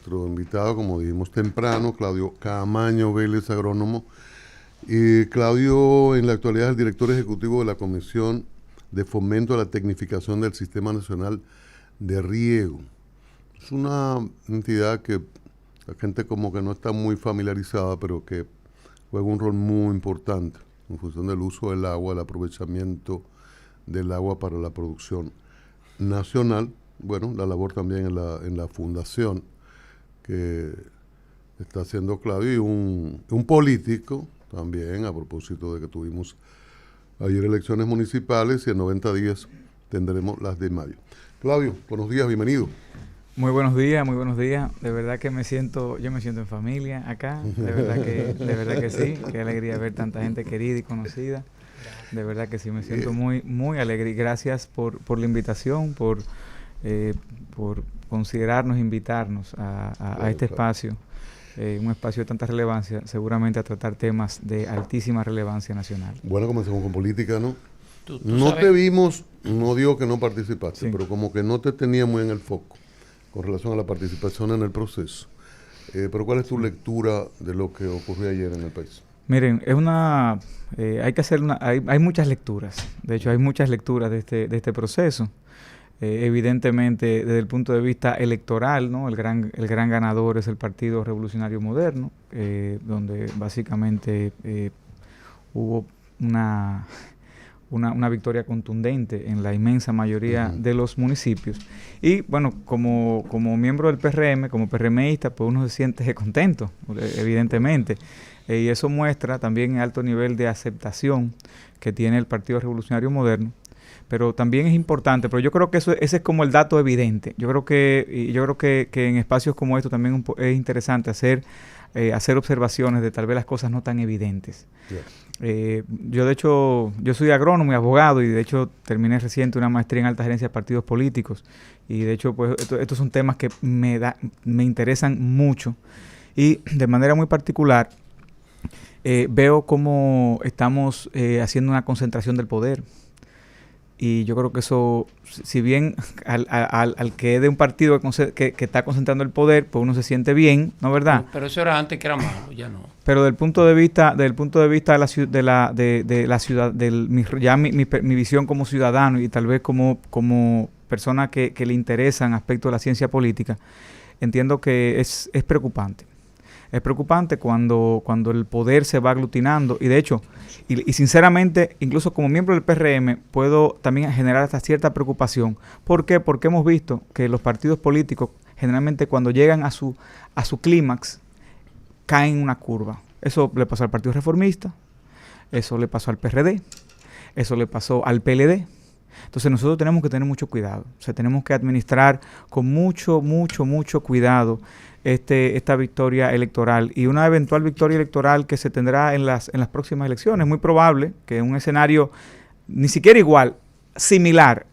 nuestro invitado, como dijimos temprano, Claudio Caamaño Vélez, agrónomo. Y Claudio, en la actualidad, es el director ejecutivo de la Comisión de Fomento a la Tecnificación del Sistema Nacional de Riego. Es una entidad que la gente como que no está muy familiarizada, pero que juega un rol muy importante en función del uso del agua, el aprovechamiento del agua para la producción nacional. Bueno, la labor también en la fundación que está haciendo Claudio, y un político también, a propósito de que tuvimos ayer elecciones municipales y en 90 días tendremos las de mayo. Claudio, buenos días, bienvenido. Muy buenos días, muy buenos días. De verdad que yo me siento en familia acá. De verdad que sí. Qué alegría ver tanta gente querida y conocida. De verdad que sí, me siento muy, muy alegre. Y gracias por la invitación, por considerarnos, invitarnos a este espacio, un espacio de tanta relevancia, seguramente a tratar temas de altísima relevancia nacional. Bueno, comenzamos con política, ¿no? ¿Tú no sabes? te vimos, no digo que no participaste, Sí. pero como que no te tenía muy en el foco con relación a la participación en el proceso. Pero ¿cuál es tu lectura de lo que ocurrió ayer en el país? Miren, hay muchas lecturas. De hecho, hay muchas lecturas de este proceso. Evidentemente, desde el punto de vista electoral, ¿no? El gran ganador es el Partido Revolucionario Moderno, donde básicamente hubo una victoria contundente en la inmensa mayoría de los municipios. Y bueno, como miembro del PRM, como PRMista, pues uno se siente contento, evidentemente. Y eso muestra también el alto nivel de aceptación que tiene el Partido Revolucionario Moderno. Pero también es importante, pero yo creo que ese es como el dato evidente. Yo creo que en espacios como estos también es interesante hacer observaciones de tal vez las cosas no tan evidentes. Yeah. Yo de hecho, yo soy agrónomo y abogado, y de hecho terminé reciente una maestría en alta gerencia de partidos políticos, y de hecho pues estos son temas que me interesan mucho, y de manera muy particular veo cómo estamos haciendo una concentración del poder. Y yo creo que eso, si bien al que es de un partido que está concentrando el poder, pues uno se siente bien, ¿no verdad? Pero eso era antes, que era malo, ya no. Pero del punto de vista mi visión como ciudadano, y tal vez como persona que le interesan aspectos de la ciencia política, entiendo que es preocupante. Es preocupante cuando el poder se va aglutinando, y de hecho, y sinceramente, incluso como miembro del PRM, puedo también generar hasta cierta preocupación. ¿Por qué? Porque hemos visto que los partidos políticos, generalmente cuando llegan a su clímax, caen en una curva. Eso le pasó al Partido Reformista, eso le pasó al PRD, eso le pasó al PLD. Entonces nosotros tenemos que tener mucho cuidado. O sea, tenemos que administrar con mucho cuidado esta victoria electoral, y una eventual victoria electoral que se tendrá en las próximas elecciones. Es muy probable que en un escenario ni siquiera igual, similar,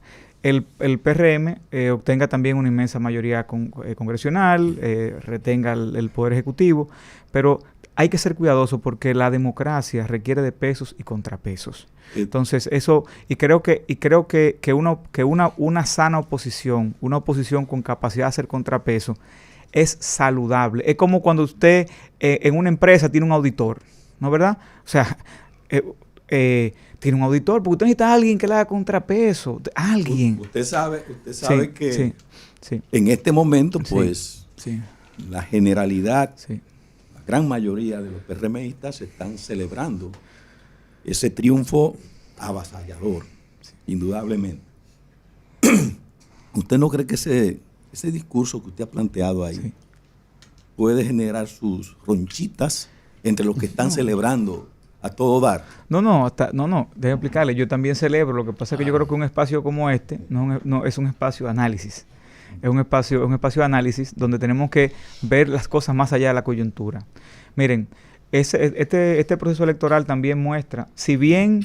el PRM obtenga también una inmensa mayoría congresional, retenga el poder ejecutivo, pero hay que ser cuidadoso porque la democracia requiere de pesos y contrapesos. Entonces eso, y creo que una sana oposición, una oposición con capacidad de hacer contrapeso, es saludable. Es como cuando usted en una empresa tiene un auditor, ¿no verdad? O sea, tiene un auditor porque usted necesita a alguien que le haga contrapeso, alguien. Usted sabe Sí, que sí. en este momento, pues, Sí. la generalidad, Sí. la gran mayoría de los PRMistas están celebrando ese triunfo avasallador, indudablemente. ¿Usted no cree que ese discurso que usted ha planteado ahí puede generar sus ronchitas entre los que están celebrando a todo dar? No, déjeme explicarle. Yo también celebro. Lo que pasa es que yo creo que un espacio como este no es un espacio de análisis. Es un espacio de análisis donde tenemos que ver las cosas más allá de la coyuntura. Miren, este proceso electoral también muestra, si bien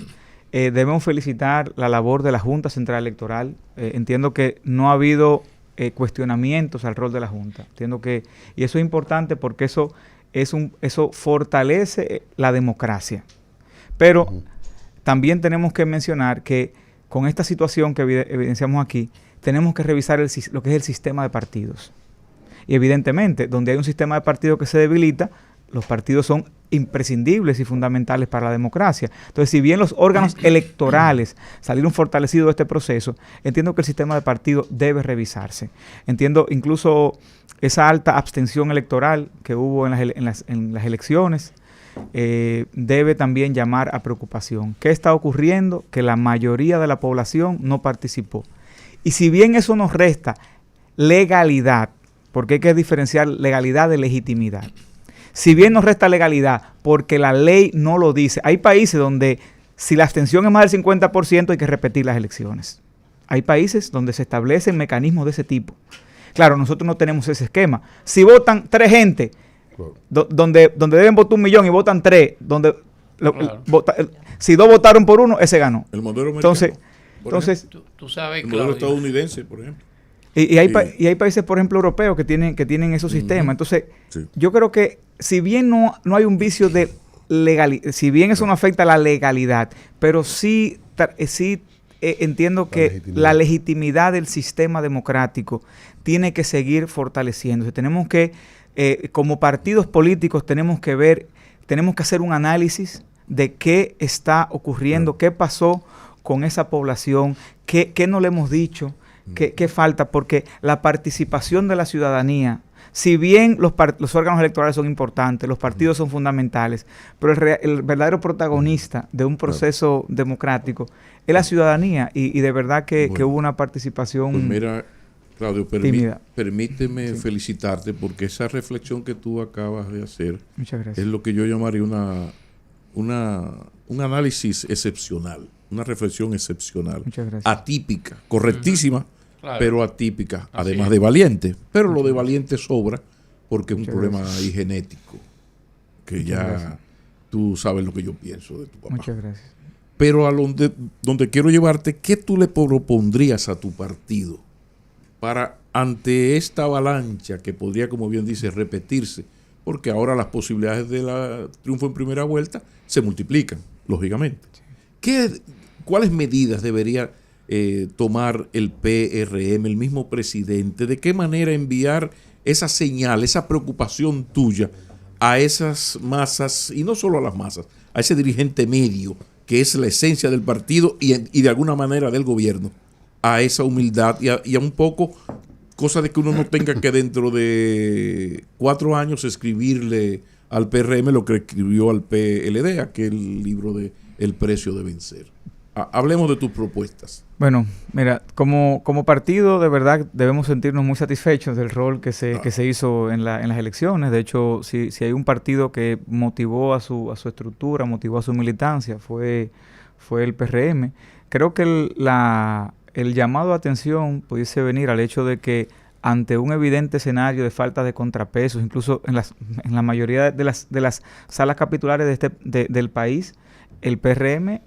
debemos felicitar la labor de la Junta Central Electoral, entiendo que no ha habido cuestionamientos al rol de la Junta. Entiendo que, y eso es importante porque eso fortalece la democracia. Pero también tenemos que mencionar que con esta situación que evidenciamos aquí, tenemos que revisar lo que es el sistema de partidos. Y evidentemente, donde hay un sistema de partidos que se debilita, los partidos son imprescindibles y fundamentales para la democracia. Entonces, si bien los órganos electorales salieron fortalecidos de este proceso, entiendo que el sistema de partidos debe revisarse. Entiendo incluso esa alta abstención electoral que hubo en las elecciones, debe también llamar a preocupación. ¿Qué está ocurriendo? Que la mayoría de la población no participó. Y si bien eso nos resta legalidad, porque hay que diferenciar legalidad de legitimidad. Si bien nos resta legalidad, porque la ley no lo dice. Hay países donde si la abstención es más del 50% hay que repetir las elecciones. Hay países donde se establecen mecanismos de ese tipo. Claro, nosotros no tenemos ese esquema. Si votan 3 gente, donde deben votar 1 millón y votan 3, si 2 votaron por 1, ese ganó. El modelo Entonces, tú sabes, el modelo Claudio, estadounidense, por ejemplo. Y hay países, por ejemplo, europeos que tienen esos sistemas. Entonces, yo creo que si bien no hay un vicio de legalidad, si bien eso no afecta a la legalidad, pero sí entiendo que la legitimidad del sistema democrático tiene que seguir fortaleciéndose. Tenemos que, como partidos políticos, tenemos que hacer un análisis de qué está ocurriendo, qué pasó con esa población, qué no le hemos dicho, qué falta, porque la participación de la ciudadanía, si bien los órganos electorales son importantes, los partidos son fundamentales, pero el verdadero protagonista de un proceso democrático es la ciudadanía, y de verdad que hubo una participación pues mira, Claudio, tímida. Permíteme felicitarte, porque esa reflexión que tú acabas de hacer es lo que yo llamaría un análisis excepcional, una reflexión excepcional, atípica, correctísima, claro, pero atípica, además de valiente. Pero lo de valiente sobra porque es un problema ahí genético, que ya tú sabes lo que yo pienso de tu papá. Muchas gracias. Pero a donde quiero llevarte, ¿qué tú le propondrías a tu partido para, ante esta avalancha que podría, como bien dice, repetirse? Porque ahora las posibilidades de triunfo en primera vuelta se multiplican, lógicamente. ¿Cuáles medidas debería tomar el PRM, el mismo presidente? ¿De qué manera enviar esa señal, esa preocupación tuya a esas masas, y no solo a las masas, a ese dirigente medio, que es la esencia del partido y de alguna manera del gobierno, a esa humildad y a un poco, cosa de que uno no tenga que dentro de 4 años escribirle al PRM lo que escribió al PLD, aquel libro de El precio de vencer? Hablemos de tus propuestas. Bueno, mira, como partido de verdad debemos sentirnos muy satisfechos del rol que se hizo en las elecciones. De hecho, si hay un partido que motivó a su estructura, motivó a su militancia, fue el PRM. Creo que el llamado a atención pudiese venir al hecho de que ante un evidente escenario de falta de contrapesos, incluso en la mayoría de las salas capitulares del país, el PRM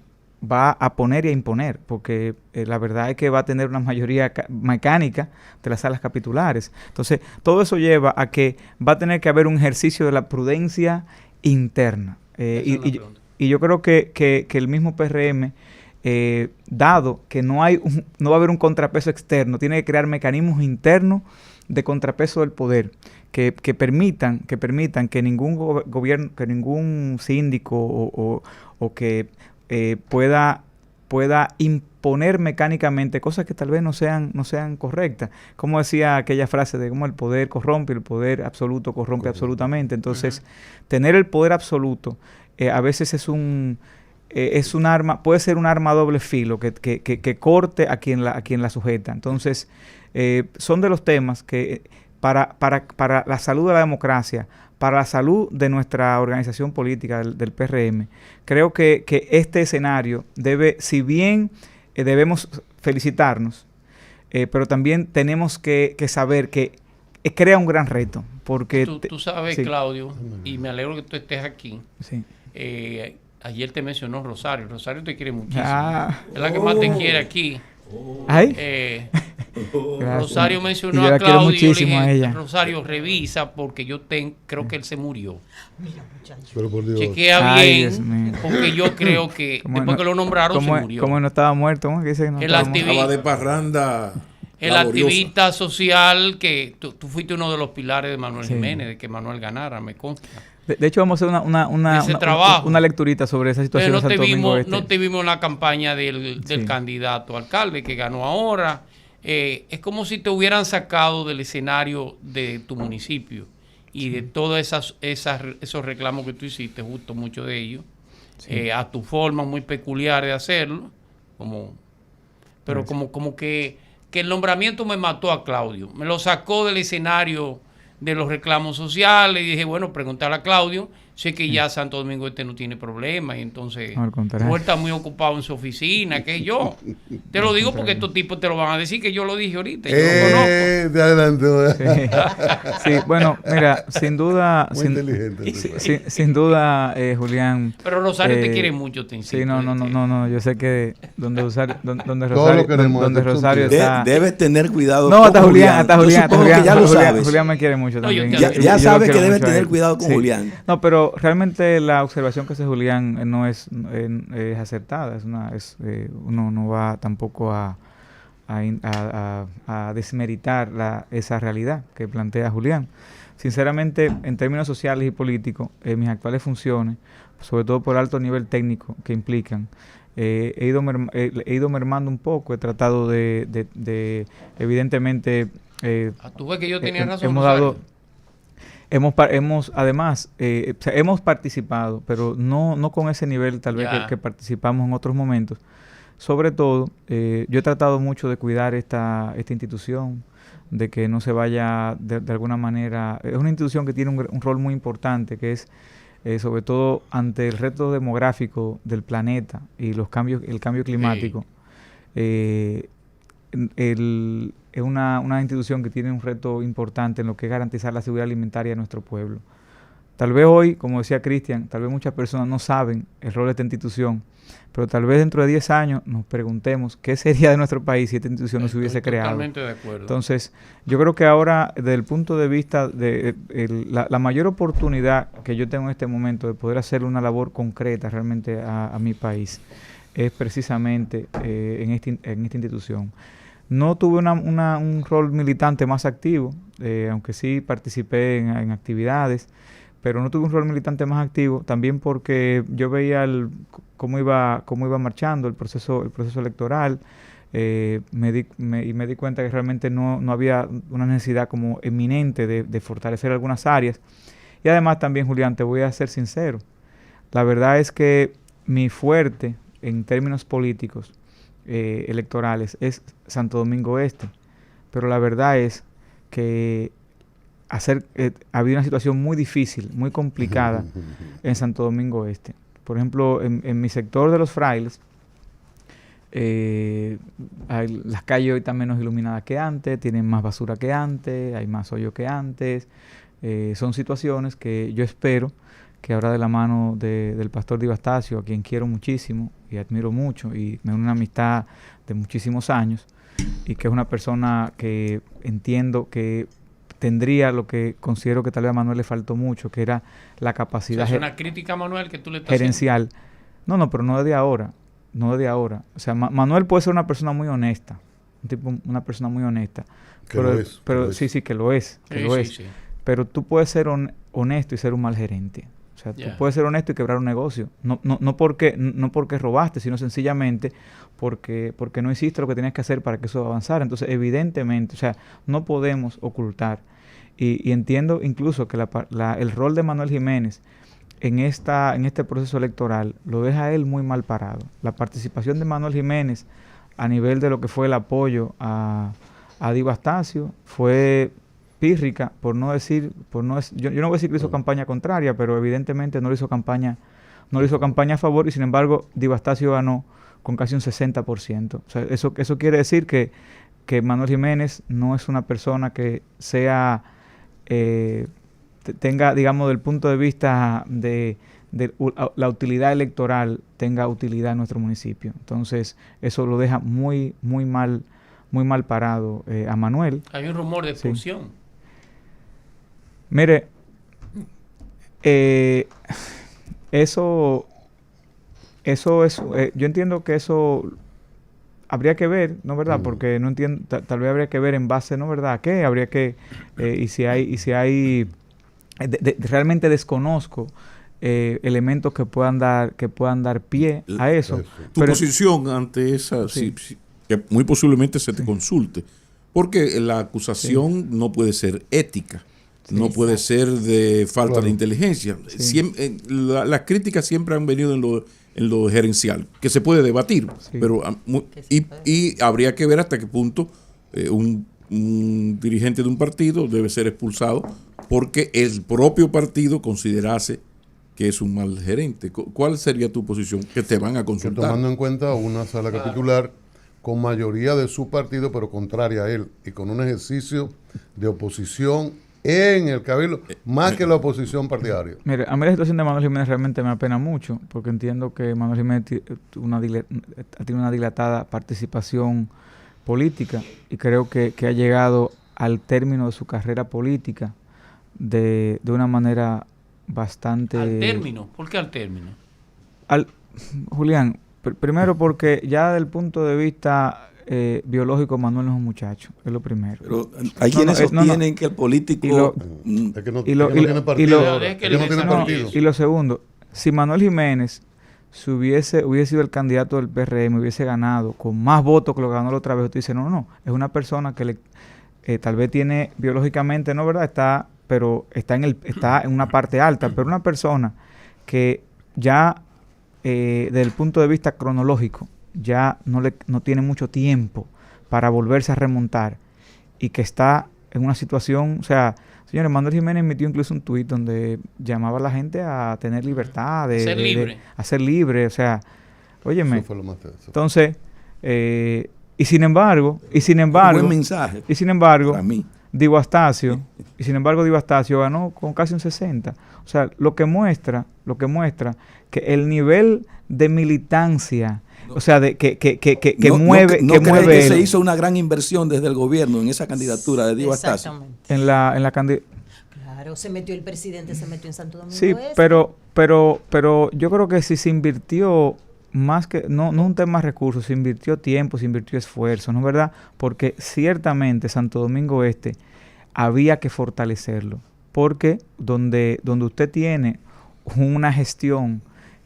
va a poner y a imponer, porque la verdad es que va a tener una mayoría mecánica de las salas capitulares. Entonces, todo eso lleva a que va a tener que haber un ejercicio de la prudencia interna. Y yo creo que el mismo PRM, dado que no va a haber un contrapeso externo, tiene que crear mecanismos internos de contrapeso del poder que permitan que ningún gobierno, que ningún síndico o que pueda imponer mecánicamente cosas que tal vez no sean correctas. Como decía aquella frase de cómo el poder corrompe, el poder absoluto corrompe absolutamente. Entonces, tener el poder absoluto a veces es un arma, puede ser un arma a doble filo que corte a quien la sujeta. Entonces, son de los temas que para la salud de la democracia, para la salud de nuestra organización política del PRM, creo que este escenario debe, si bien debemos felicitarnos, pero también tenemos que saber que crea un gran reto. Porque tú sabes, sí, Claudio, y me alegro que tú estés aquí. Sí. Ayer te mencionó Rosario. Rosario te quiere muchísimo. Es la que más te quiere aquí. Rosario mencionó a Claudio muchísimo a ella. Rosario, revisa porque creo que él se murió. Mira, pero por Dios. Chequea bien, porque yo creo que después que lo nombraron se murió. ¿Cómo no estaba muerto? ¿Cómo que dice que no el estaba de parranda el activista social que tú fuiste uno de los pilares de Manuel Jiménez, de que Manuel ganara, me consta. De hecho, vamos a hacer una lecturita sobre esa situación. No te vimos en la campaña del candidato alcalde que ganó ahora. Es como si te hubieran sacado del escenario de tu municipio y de todos esos reclamos que tú hiciste, justo muchos de ellos, a tu forma muy peculiar de hacerlo, como que el nombramiento me mató a Claudio, me lo sacó del escenario de los reclamos sociales y dije, bueno, preguntar a Claudio, sé que ya Santo Domingo Este no tiene problema y entonces no está muy ocupado en su oficina, que yo te lo digo porque estos tipos te lo van a decir que yo lo dije ahorita, yo lo conozco. De adelante. Sí, bueno, mira, sin duda, muy inteligente. sin duda, Julián. Pero Rosario te quiere mucho, te insisto. Sí, no, yo sé que donde Rosario está. Debes tener cuidado. No, hasta Julián, ya lo sabes. Julián me quiere mucho también. Ya sabes que debes tener cuidado con Julián. No, pero realmente la observación que hace Julián no es acertada. Uno no va tampoco a desmeritar esa realidad que plantea Julián. Sinceramente, en términos sociales y políticos, mis actuales funciones, sobre todo por alto nivel técnico que implican, he ido mermando un poco. He tratado de evidentemente... tú ves que yo tenía razón. Hemos participado, pero no con ese nivel tal vez que participamos en otros momentos. Sobre todo, yo he tratado mucho de cuidar esta institución, de que no se vaya de alguna manera. Es una institución que tiene un rol muy importante, que es sobre todo ante el reto demográfico del planeta y el cambio climático. Es una institución que tiene un reto importante en lo que es garantizar la seguridad alimentaria de nuestro pueblo. Tal vez hoy, como decía Cristian, tal vez muchas personas no saben el rol de esta institución, pero tal vez dentro de 10 años nos preguntemos qué sería de nuestro país si esta institución no se hubiese creado. Totalmente de acuerdo. Entonces, yo creo que ahora, desde el punto de vista de la mayor oportunidad que yo tengo en este momento de poder hacer una labor concreta realmente a mi país, es precisamente en esta institución. No tuve un rol militante más activo, aunque sí participé en actividades, pero no tuve un rol militante más activo, también porque yo veía cómo iba marchando el proceso electoral, y me di cuenta que realmente no había una necesidad como eminente de fortalecer algunas áreas. Y además también, Julián, te voy a ser sincero, la verdad es que mi fuerte en términos políticos electorales es Santo Domingo Este, pero la verdad es que había una situación muy difícil, muy complicada en Santo Domingo Este. Por ejemplo, en mi sector de los Frailes, las calles hoy están menos iluminadas que antes, tienen más basura que antes, hay más hoyo que antes. Son situaciones que yo espero que ahora, de la mano del pastor Di Bastacio, a quien quiero muchísimo y admiro mucho, y me une una amistad de muchísimos años, y que es una persona que entiendo que tendría lo que considero que tal vez a Manuel le faltó mucho, que era la capacidad... O sea, es una crítica, Manuel, que tú le estás gerencial. Haciendo. No, pero no desde ahora. O sea, Manuel puede ser una persona muy honesta, una persona muy honesta. Pero sí, que lo es. Sí. Pero tú puedes ser honesto y ser un mal gerente. O sea, tú puedes ser honesto y quebrar un negocio. No porque robaste, sino sencillamente porque no hiciste lo que tenías que hacer para que eso avanzara. Entonces, evidentemente, o sea, no podemos ocultar. Y entiendo incluso que el rol de Manuel Jiménez en este proceso electoral lo deja a él muy mal parado. La participación de Manuel Jiménez a nivel de lo que fue el apoyo a Di Bastacio fue pírrica, yo no voy a decir que hizo campaña contraria, pero evidentemente no le hizo campaña a favor, y sin embargo Di Bastacio ganó con casi un 60%. O sea, eso quiere decir que Manuel Jiménez no es una persona que tenga, digamos, del punto de vista de la utilidad electoral, tenga utilidad en nuestro municipio. Entonces, eso lo deja muy mal parado a Manuel. Hay un rumor de expulsión. Sí. Mire, yo entiendo que eso habría que ver, ¿no verdad? Porque no entiendo, tal vez habría que ver en base, ¿no verdad? ¿A qué? Habría que, y si hay, realmente desconozco elementos que puedan dar pie a eso. Tu posición ante esa, que muy posiblemente se te consulte, porque la acusación no puede ser ética, no puede ser de falta de inteligencia. Las críticas siempre han venido en lo gerencial, que se puede debatir, pero y habría que ver hasta qué punto un dirigente de un partido debe ser expulsado porque el propio partido considerase que es un mal gerente. ¿Cuál sería tu posición? Que te van a consultar. Tomando en cuenta una sala capitular con mayoría de su partido, pero contraria a él, y con un ejercicio de oposición en el Cabildo, más que la oposición partidaria. Mire, a mí la situación de Manuel Jiménez realmente me apena mucho, porque entiendo que Manuel Jiménez ha tenido una dilatada participación política, y creo que ha llegado al término de su carrera política de una manera bastante... ¿Al término? ¿Por qué al término? Julián, primero porque ya desde el punto de vista biológico, Manuel no es un muchacho, es lo primero. Pero hay quienes sostienen que el político... Es que no tiene partido. Y lo segundo, si Manuel Jiménez hubiese sido el candidato del PRM, hubiese ganado con más votos que lo ganó la otra vez, usted dice, no, es una persona que tal vez tiene biológicamente, ¿no verdad? Pero está en una parte alta, pero una persona que ya desde el punto de vista cronológico ya no tiene mucho tiempo para volverse a remontar y que está en una situación, o sea, señores, Manuel Jiménez emitió incluso un tuit donde llamaba a la gente a tener libertad, a ser libre, o sea, óyeme, Eso fue lo más entonces, y sin embargo, buen mensaje para mí. Diego Astacio ganó con casi un 60. O sea, lo que muestra que el nivel de militancia, o sea, que mueve que se hizo una gran inversión desde el gobierno en esa candidatura de Diego Astacio. En la candidatura. Claro, se metió el presidente, se metió en Santo Domingo. Sí, pero yo creo que si se invirtió más que, no un tema de recursos, se invirtió tiempo, se invirtió esfuerzo, ¿no es verdad? Porque ciertamente Santo Domingo Este había que fortalecerlo, porque donde usted tiene una gestión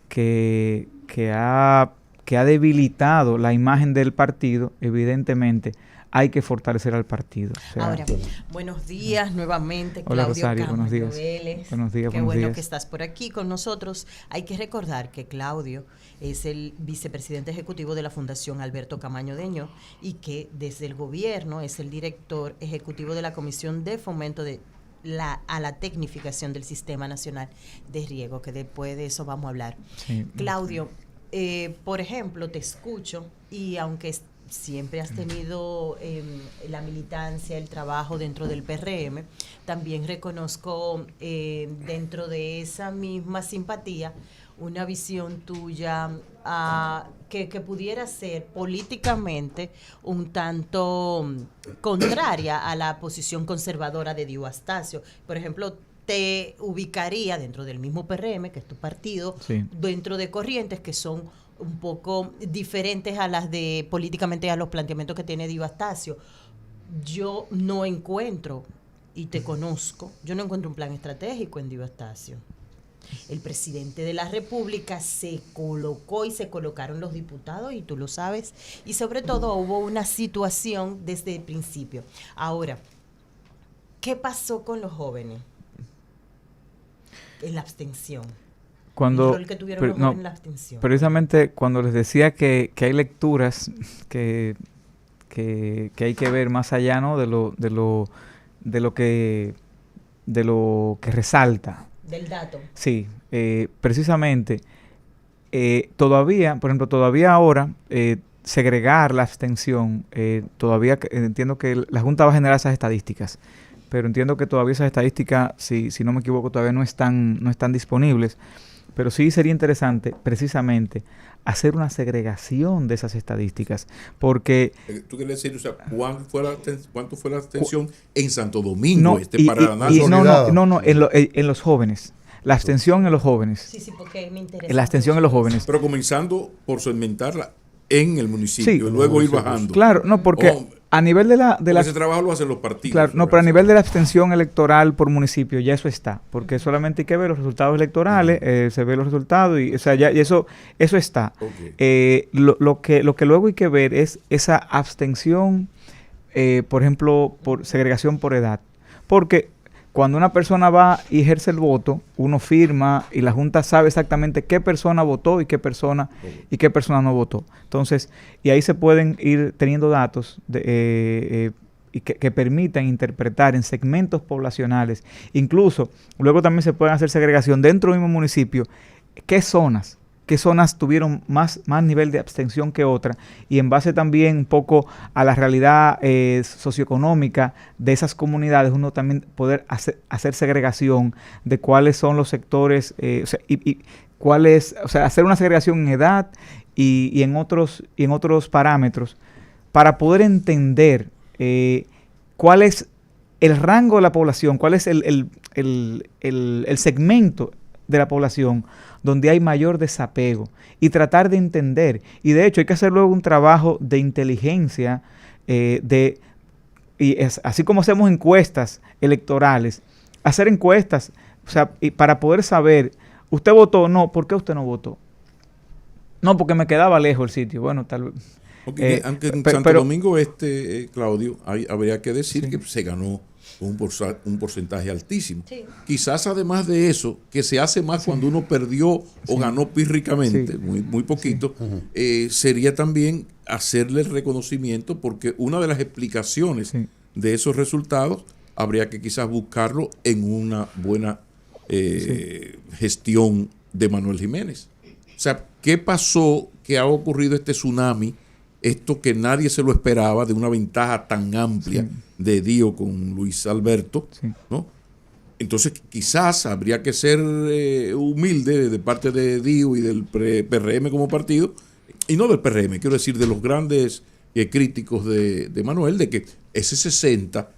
que ha debilitado la imagen del partido, evidentemente hay que fortalecer al partido. O sea, ahora, buenos días nuevamente, hola, Claudio Rosario, buenos días. Vélez. Buenos días, Qué buenos bueno días. que estás por aquí con nosotros. Hay que recordar que Claudio es el vicepresidente ejecutivo de la Fundación Alberto Camaño Deño y que desde el gobierno es el director ejecutivo de la Comisión de Fomento a la Tecnificación del Sistema Nacional de Riego, que después de eso vamos a hablar. Sí. Claudio, por ejemplo, te escucho y aunque siempre has tenido la militancia, el trabajo dentro del PRM, también reconozco dentro de esa misma simpatía una visión tuya que pudiera ser políticamente un tanto contraria a la posición conservadora de Diego Astacio. Por ejemplo, te ubicaría dentro del mismo PRM, que es tu partido, sí, dentro de corrientes que son un poco diferentes a las de políticamente a los planteamientos que tiene Diego Astacio. Yo no encuentro, y te conozco, yo no encuentro un plan estratégico en Diego Astacio. El presidente de la República se colocó y se colocaron los diputados, y tú lo sabes, y sobre todo hubo una situación desde el principio. Ahora, ¿qué pasó con los jóvenes en la abstención? Cuando, el rol que tuvieron los jóvenes en la abstención. Precisamente cuando les decía que hay lecturas que hay que ver más allá, ¿no? de lo que resalta. Del dato. Sí, precisamente todavía, por ejemplo, todavía ahora segregar la abstención, todavía entiendo que la Junta va a generar esas estadísticas, pero entiendo que todavía esas estadísticas, si no me equivoco, todavía no están disponibles. Pero sí sería interesante, precisamente, hacer una segregación de esas estadísticas, porque... ¿Tú quieres decir, o sea, cuánto fue la abstención en Santo Domingo para la nación? No, en los jóvenes. La abstención en los jóvenes. Sí, porque me interesa. La abstención en los jóvenes. Pero comenzando por segmentarla en el municipio Sí. y luego ir bajando. Claro, no, porque O- a nivel de porque ese trabajo lo hacen los partidos. Claro, no, pero a nivel de la abstención electoral por municipio ya eso está, porque solamente hay que ver los resultados electorales, se ve los resultados y, o sea, ya y eso está. Ok. Lo que luego hay que ver es esa abstención, por ejemplo, por segregación por edad, porque cuando una persona va y ejerce el voto, uno firma y la Junta sabe exactamente qué persona votó y qué persona no votó. Entonces, y ahí se pueden ir teniendo datos y que permitan interpretar en segmentos poblacionales. Incluso, luego también se pueden hacer segregación dentro del mismo municipio. ¿Qué zonas tuvieron más nivel de abstención que otras? Y en base también un poco a la realidad socioeconómica de esas comunidades, uno también poder hacer segregación de cuáles son los sectores, hacer una segregación en edad y en otros parámetros para poder entender cuál es el rango de la población, cuál es el segmento de la población donde hay mayor desapego y tratar de entender. Y de hecho hay que hacer luego un trabajo de inteligencia, así como hacemos encuestas electorales, hacer encuestas, o sea, para poder saber, ¿usted votó o no? ¿Por qué usted no votó? No, porque me quedaba lejos el sitio. Bueno, tal vez. Okay, aunque en Santo Domingo Claudio, habría que decir que se ganó un porcentaje altísimo. Sí. Quizás además de eso, que se hace más cuando uno perdió o ganó pírricamente, muy poquito, sería también hacerle el reconocimiento, porque una de las explicaciones de esos resultados habría que quizás buscarlo en una buena gestión de Manuel Jiménez. O sea, ¿qué pasó que ha ocurrido este tsunami? Esto que nadie se lo esperaba, de una ventaja tan amplia de Dio con Luis Alberto, ¿no? Entonces quizás habría que ser humilde de parte de Dio y del PRM como partido, y no del PRM, quiero decir de los grandes críticos de Manuel, de que ese 60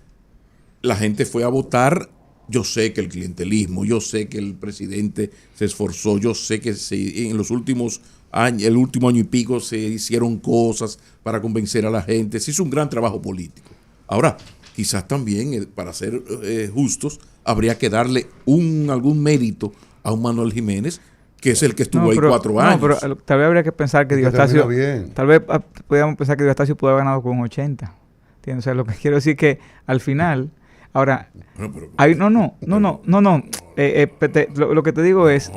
la gente fue a votar. Yo sé que el clientelismo, yo sé que el presidente se esforzó, yo sé que en los últimos años, el último año y pico, se hicieron cosas para convencer a la gente, se hizo un gran trabajo político. Ahora, quizás también, para ser justos, habría que darle algún mérito a un Manuel Jiménez, que es el que estuvo ahí 4 años. No, pero tal vez habría que pensar que Diostasio, tal vez podríamos pensar que Diostasio pudo haber ganado con 80. ¿Entiendes? O sea, lo que quiero decir que al final... Ahora, lo que te digo es...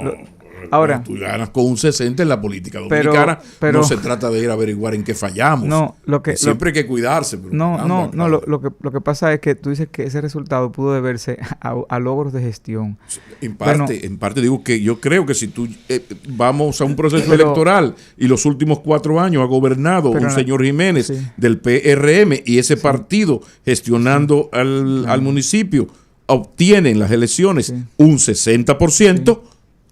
Ahora, tú ganas con un 60 en la política dominicana, pero no se trata de ir a averiguar en qué fallamos. Siempre hay que cuidarse. Pero lo que pasa es que tú dices que ese resultado pudo deberse a logros de gestión. En parte digo que yo creo que si tú vamos a un proceso electoral y los últimos 4 años ha gobernado un señor Jiménez del PRM y ese partido gestionando al municipio obtiene en las elecciones un 60%,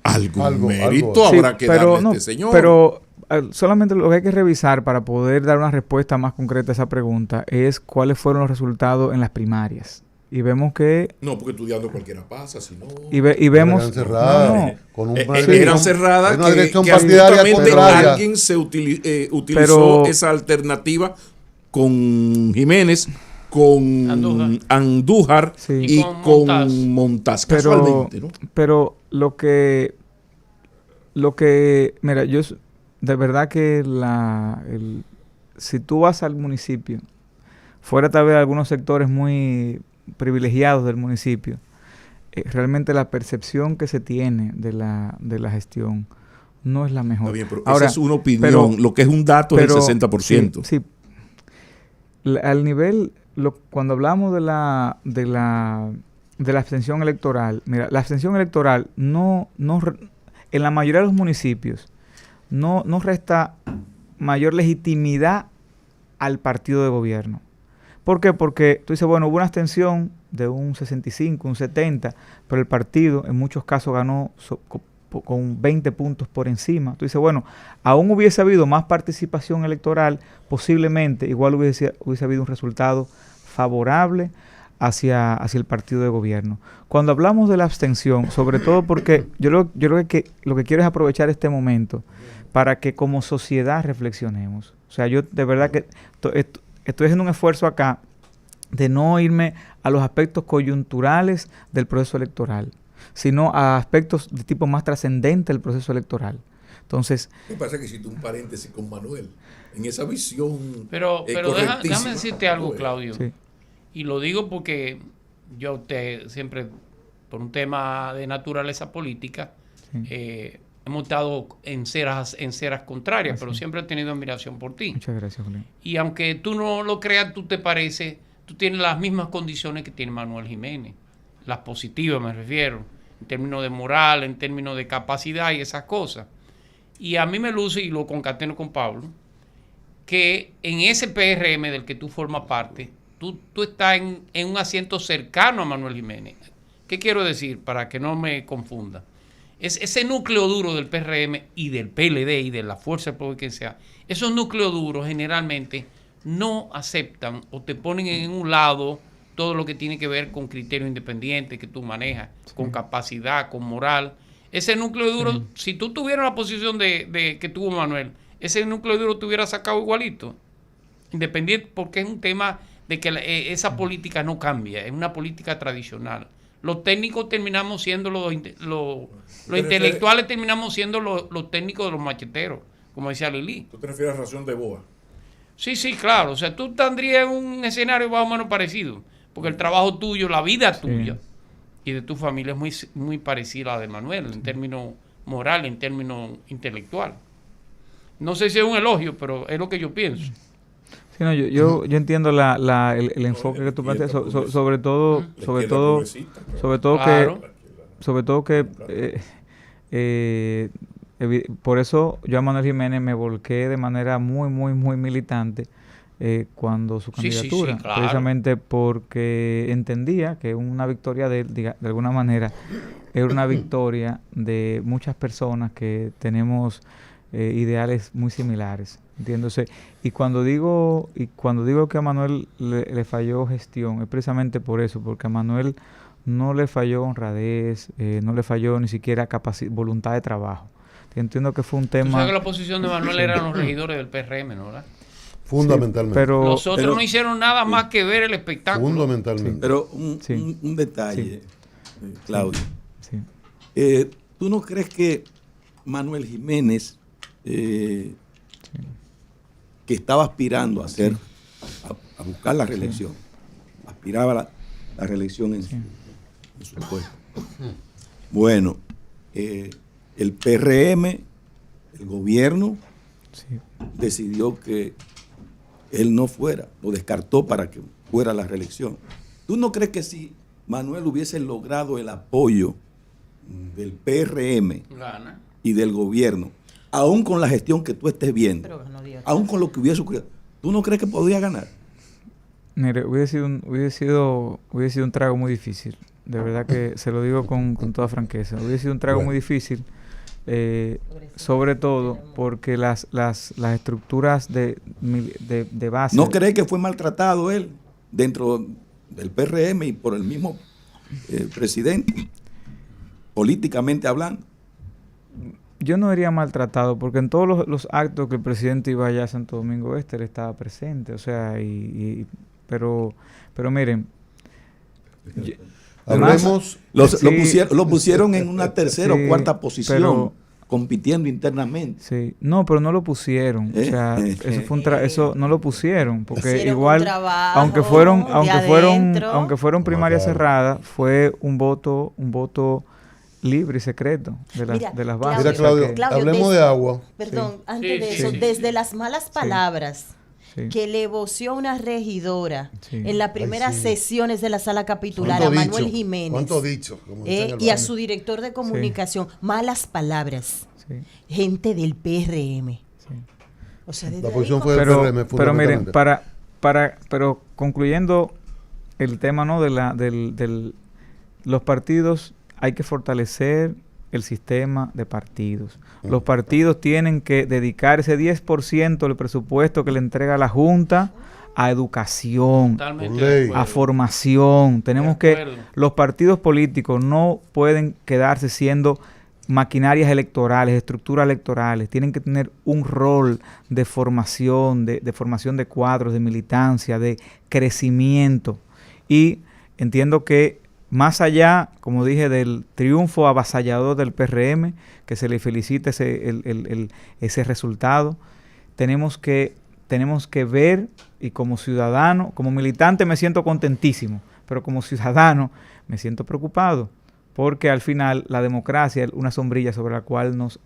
algún mérito habrá que darle a este señor. Pero solamente lo que hay que revisar para poder dar una respuesta más concreta a esa pregunta es cuáles fueron los resultados en las primarias. Y vemos que... No, porque estudiando cualquiera pasa, si no... Y vemos... Eran cerradas. Eran cerradas que absolutamente alguien se utilizó esa alternativa con Jiménez, con Andújar y con Montaz, casualmente, ¿no? Pero lo que mira, yo de verdad que si tú vas al municipio, fuera tal vez de algunos sectores muy privilegiados del municipio, realmente la percepción que se tiene de la gestión no es la mejor. Está bien, pero ahora, esa es una opinión, lo que es un dato es el 60%. Sí, al nivel, cuando hablamos de la abstención electoral, mira, la abstención electoral no en la mayoría de los municipios no resta mayor legitimidad al partido de gobierno. ¿Por qué? Porque tú dices, bueno, hubo una abstención de un 65, un 70, pero el partido en muchos casos ganó con 20 puntos por encima. Tú dices, bueno, aún hubiese habido más participación electoral, posiblemente igual hubiese habido un resultado favorable hacia el partido de gobierno. Cuando hablamos de la abstención, sobre todo porque yo creo que lo que quiero es aprovechar este momento para que como sociedad reflexionemos. O sea, yo de verdad que estoy haciendo un esfuerzo acá de no irme a los aspectos coyunturales del proceso electoral, sino a aspectos de tipo más trascendente del proceso electoral. Entonces, me parece que hiciste un paréntesis con Manuel en esa visión. Pero déjame decirte algo, Claudio. sí. Y lo digo porque yo siempre, por un tema de naturaleza política, hemos estado en ceras contrarias, pero siempre he tenido admiración por ti. Muchas gracias, Julián. Y aunque tú no lo creas, tú tienes las mismas condiciones que tiene Manuel Jiménez. Las positivas me refiero, en términos de moral, en términos de capacidad y esas cosas. Y a mí me luce, y lo concateno con Pablo, que en ese PRM del que tú formas parte, tú estás en un asiento cercano a Manuel Jiménez. ¿Qué quiero decir? Para que no me confunda. Ese núcleo duro del PRM y del PLD y de la Fuerza del Pueblo que sea, esos núcleos duros generalmente no aceptan o te ponen en un lado todo lo que tiene que ver con criterio independiente que tú manejas, con capacidad, con moral. Ese núcleo duro, si tú tuvieras la posición de que tuvo Manuel, ese núcleo duro te hubiera sacado igualito, independiente, porque es un tema de que esa política no cambia, es una política tradicional. Los técnicos terminamos siendo los intelectuales terminamos siendo los técnicos de los macheteros, como decía Lili. ¿Tú te refieres a Ración de Boa? Sí, claro. O sea, tú tendrías un escenario más o menos parecido, porque el trabajo tuyo, la vida tuya y de tu familia es muy, muy parecida a la de Manuel, en términos moral, en términos intelectual. No sé si es un elogio, pero es lo que yo pienso. Sí, no, yo entiendo el enfoque que tú planteas, sobre todo que por eso yo a Manuel Jiménez me volqué de manera muy, muy, muy militante cuando su candidatura, claro. Precisamente porque entendía que una victoria de él, de alguna manera, era una victoria de muchas personas que tenemos ideales muy similares, entiéndose. Y cuando digo que a Manuel le falló gestión, es precisamente por eso, porque a Manuel no le falló honradez, no le falló ni siquiera voluntad de trabajo. Entiendo que fue un tema... Tú sabes que la posición de Manuel eran los regidores del PRM, ¿no? ¿Verdad? Fundamentalmente. Pero, los otros no hicieron nada más que ver el espectáculo. Fundamentalmente. Pero un detalle, Claudio. Sí. ¿Tú no crees que Manuel Jiménez, que estaba aspirando a hacer, a buscar la reelección, aspiraba a la reelección en su puesto? Bueno, el PRM, el gobierno, decidió que él no fuera, lo descartó para que fuera a la reelección. ¿Tú no crees que si Manuel hubiese logrado el apoyo del PRM y del gobierno, aún con la gestión que tú estés viendo, aún con lo que hubiese ocurrido, ¿tú no crees que podría ganar? Mire, hubiese sido un trago muy difícil. De verdad que se lo digo con toda franqueza. Hubiese sido un trago muy difícil, sobre todo porque las estructuras de base... ¿No cree que fue maltratado él dentro del PRM y por el mismo presidente, políticamente hablando? Yo no diría maltratado, porque en todos los actos que el presidente iba allá a Santo Domingo Este, él estaba presente. O sea, pero miren... Hablemos... Lo pusieron en una tercera o cuarta posición, compitiendo internamente. Sí, no, pero no lo pusieron. O sea, eso fue eso no lo pusieron, porque igual, aunque fueron primarias cerradas, fue un voto libre y secreto de las bases. Mira, Claudio, hablemos de agua. Perdón, antes de eso, desde las malas palabras que le voció una regidora en las primeras sesiones de la sala capitular a Manuel Jiménez. ¿Cuánto dicho? Y a su director de comunicación. Malas palabras. Gente del PRM. O sea, la posición fue del PRM. Pero miren, pero concluyendo el tema, ¿no? de los partidos, hay que fortalecer el sistema de partidos. Los partidos tienen que dedicar ese 10% del presupuesto que le entrega la Junta a educación, Totalmente Por de ley. acuerdo. a formación. Tenemos De que, acuerdo. los partidos políticos no pueden quedarse siendo maquinarias electorales, estructuras electorales. Tienen que tener un rol de formación, de formación de cuadros, de militancia, de crecimiento. Y entiendo que más allá, como dije, del triunfo avasallador del PRM, que se le felicite ese resultado, tenemos que ver, y como ciudadano, como militante me siento contentísimo, pero como ciudadano me siento preocupado, porque al final la democracia es una sombrilla sobre la cual nos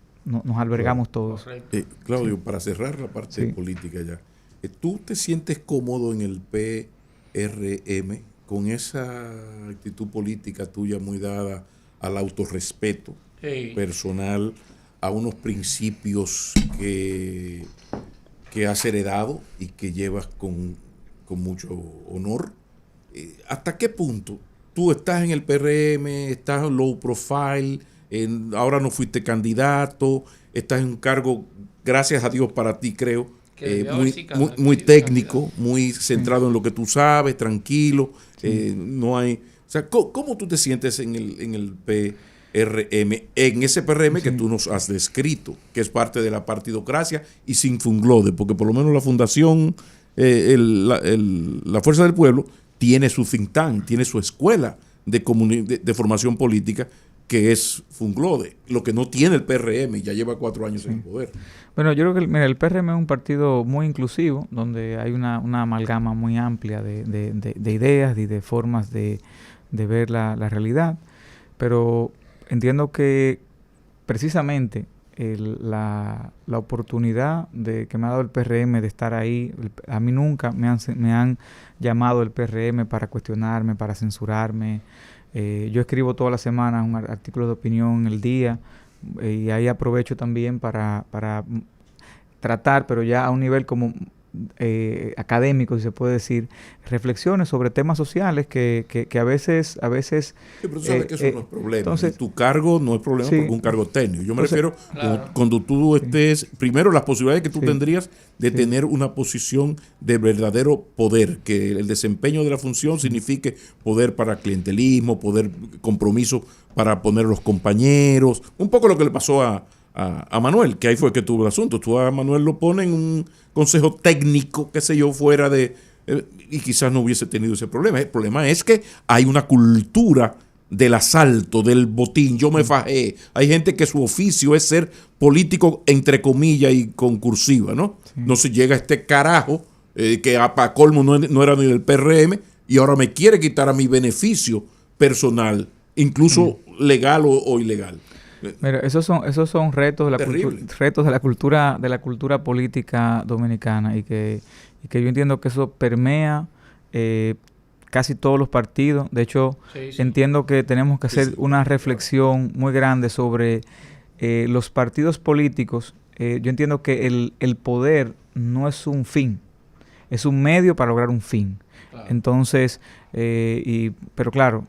albergamos todos. Correcto. Claudio, para cerrar la parte Sí. política ya, ¿tú te sientes cómodo en el PRM con esa actitud política tuya muy dada al autorrespeto Sí. personal, a unos principios que has heredado y que llevas con mucho honor? ¿Hasta qué punto tú estás en el PRM, estás en low profile, ahora no fuiste candidato, estás en un cargo, gracias a Dios para ti creo, Que debió haber muy, sido muy, candidato. muy técnico, muy centrado en lo que tú sabes, tranquilo, no hay... O sea, ¿cómo tú te sientes en el PRM, en ese PRM que tú nos has descrito, que es parte de la partidocracia y sin funglode? Porque por lo menos la fundación, la Fuerza del Pueblo, tiene su think tank, tiene su escuela de formación política, que es funglode, lo que no tiene el PRM, y ya lleva 4 años en el poder. Bueno, yo creo que mira, el PRM es un partido muy inclusivo, donde hay una amalgama muy amplia de ideas y de formas de ver la realidad, pero entiendo que precisamente la oportunidad que me ha dado el PRM de estar ahí, a mí nunca me han llamado el PRM para cuestionarme, para censurarme. Yo escribo todas las semanas un artículo de opinión en El Día, y ahí aprovecho también para tratar, pero ya a un nivel como académico, si se puede decir, reflexiones sobre temas sociales que a veces Sí, pero tú sabes que eso no es problema. entonces, y tu cargo no es problema sí. porque es un cargo técnico. Yo me Entonces, refiero claro. cuando tú estés, primero las posibilidades que tú Sí. tendrías de Sí. tener una posición de verdadero poder, que el desempeño de la función signifique poder para clientelismo, poder, compromiso para poner a los compañeros, un poco lo que le pasó a Manuel, que ahí fue que tuvo el asunto. Tú a Manuel lo pones en un consejo técnico, qué sé yo, fuera de... y quizás no hubiese tenido ese problema. El problema es que hay una cultura del asalto, del botín. Yo me fajé. Hay gente que su oficio es ser político, entre comillas, y con cursiva, ¿no? Sí. No se llega a este carajo, que para colmo no era ni del PRM, y ahora me quiere quitar a mi beneficio personal, incluso legal o ilegal. Mira, esos son retos de la cultura política dominicana, y que yo entiendo que eso permea casi todos los partidos. De hecho, Sí. entiendo que tenemos que hacer Sí, una reflexión muy grande sobre los partidos políticos. Yo entiendo que el poder no es un fin, es un medio para lograr un fin. Claro. Entonces, pero claro,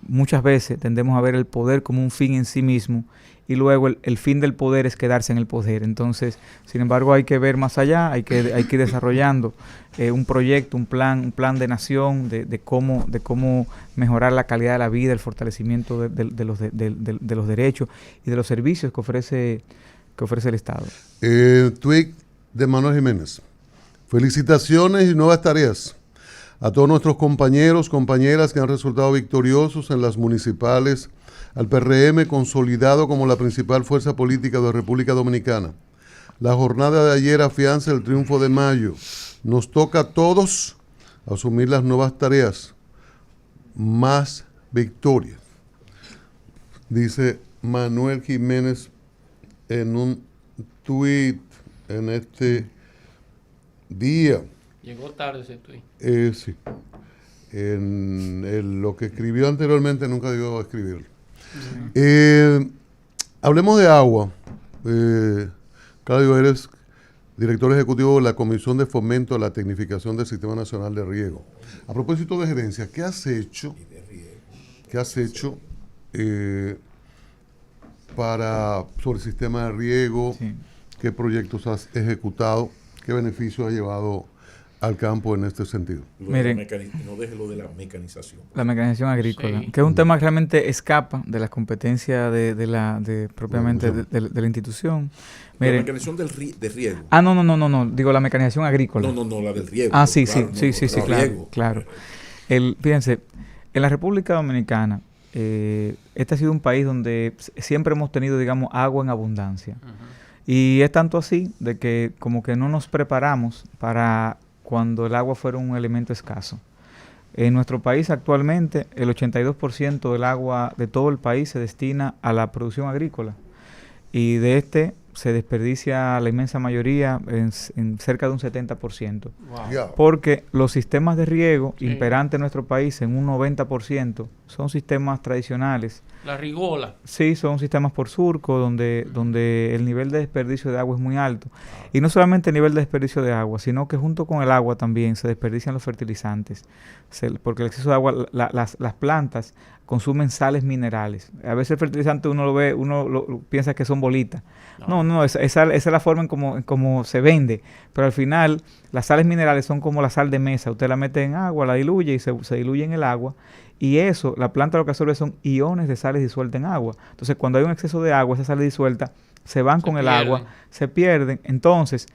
muchas veces tendemos a ver el poder como un fin en sí mismo, y luego el fin del poder es quedarse en el poder. Entonces, sin embargo, hay que ver más allá, hay que ir desarrollando un proyecto, un plan de nación, de cómo mejorar la calidad de la vida, el fortalecimiento de los derechos y de los servicios que ofrece el Estado. Tweet de Manuel Jiménez. Felicitaciones y nuevas tareas a todos nuestros compañeros, compañeras que han resultado victoriosos en las municipales, al PRM consolidado como la principal fuerza política de la República Dominicana. La jornada de ayer afianza el triunfo de mayo. Nos toca a todos asumir las nuevas tareas. Más victorias, dice Manuel Jiménez en un tuit en este día. Llegó tarde ese tuit. Sí. Lo que escribió anteriormente nunca debió escribirlo. Hablemos de agua. Claudio, eres director ejecutivo de la Comisión de Fomento a la Tecnificación del Sistema Nacional de Riego. A propósito de gerencia, ¿qué has hecho sobre el sistema de riego? Sí. ¿Qué proyectos has ejecutado? ¿Qué beneficios ha llevado al campo en este sentido. Miren. No deje lo de la mecanización. La mecanización agrícola, Sí. que es un tema que realmente escapa de las competencias propiamente de la institución. La Miren, mecanización de riego. no, digo la mecanización agrícola. No, la del riego. Ah, sí, claro, sí, riego. claro. Fíjense, en la República Dominicana, este ha sido un país donde siempre hemos tenido, digamos, agua en abundancia. Y es tanto así de que como que no nos preparamos para cuando el agua fuera un elemento escaso. En nuestro país actualmente el 82% del agua de todo el país se destina a la producción agrícola y de este se desperdicia la inmensa mayoría en cerca de un 70%. Wow. Ya. Porque los sistemas de riego Sí. imperantes en nuestro país en un 90% son sistemas tradicionales. La rigola. Sí, son sistemas por surco donde el nivel de desperdicio de agua es muy alto. Y no solamente el nivel de desperdicio de agua, sino que junto con el agua también se desperdician los fertilizantes. Porque el exceso de agua, las plantas consumen sales minerales. A veces el fertilizante uno lo ve, piensa que son bolitas. No, esa es la forma en cómo se vende. Pero al final, las sales minerales son como la sal de mesa. Usted la mete en agua, la diluye y se diluye en el agua. Y eso, la planta lo que absorbe son iones de sales disueltas en agua. Entonces, cuando hay un exceso de agua, esas sales disueltas se van con el agua, se pierden. Entonces,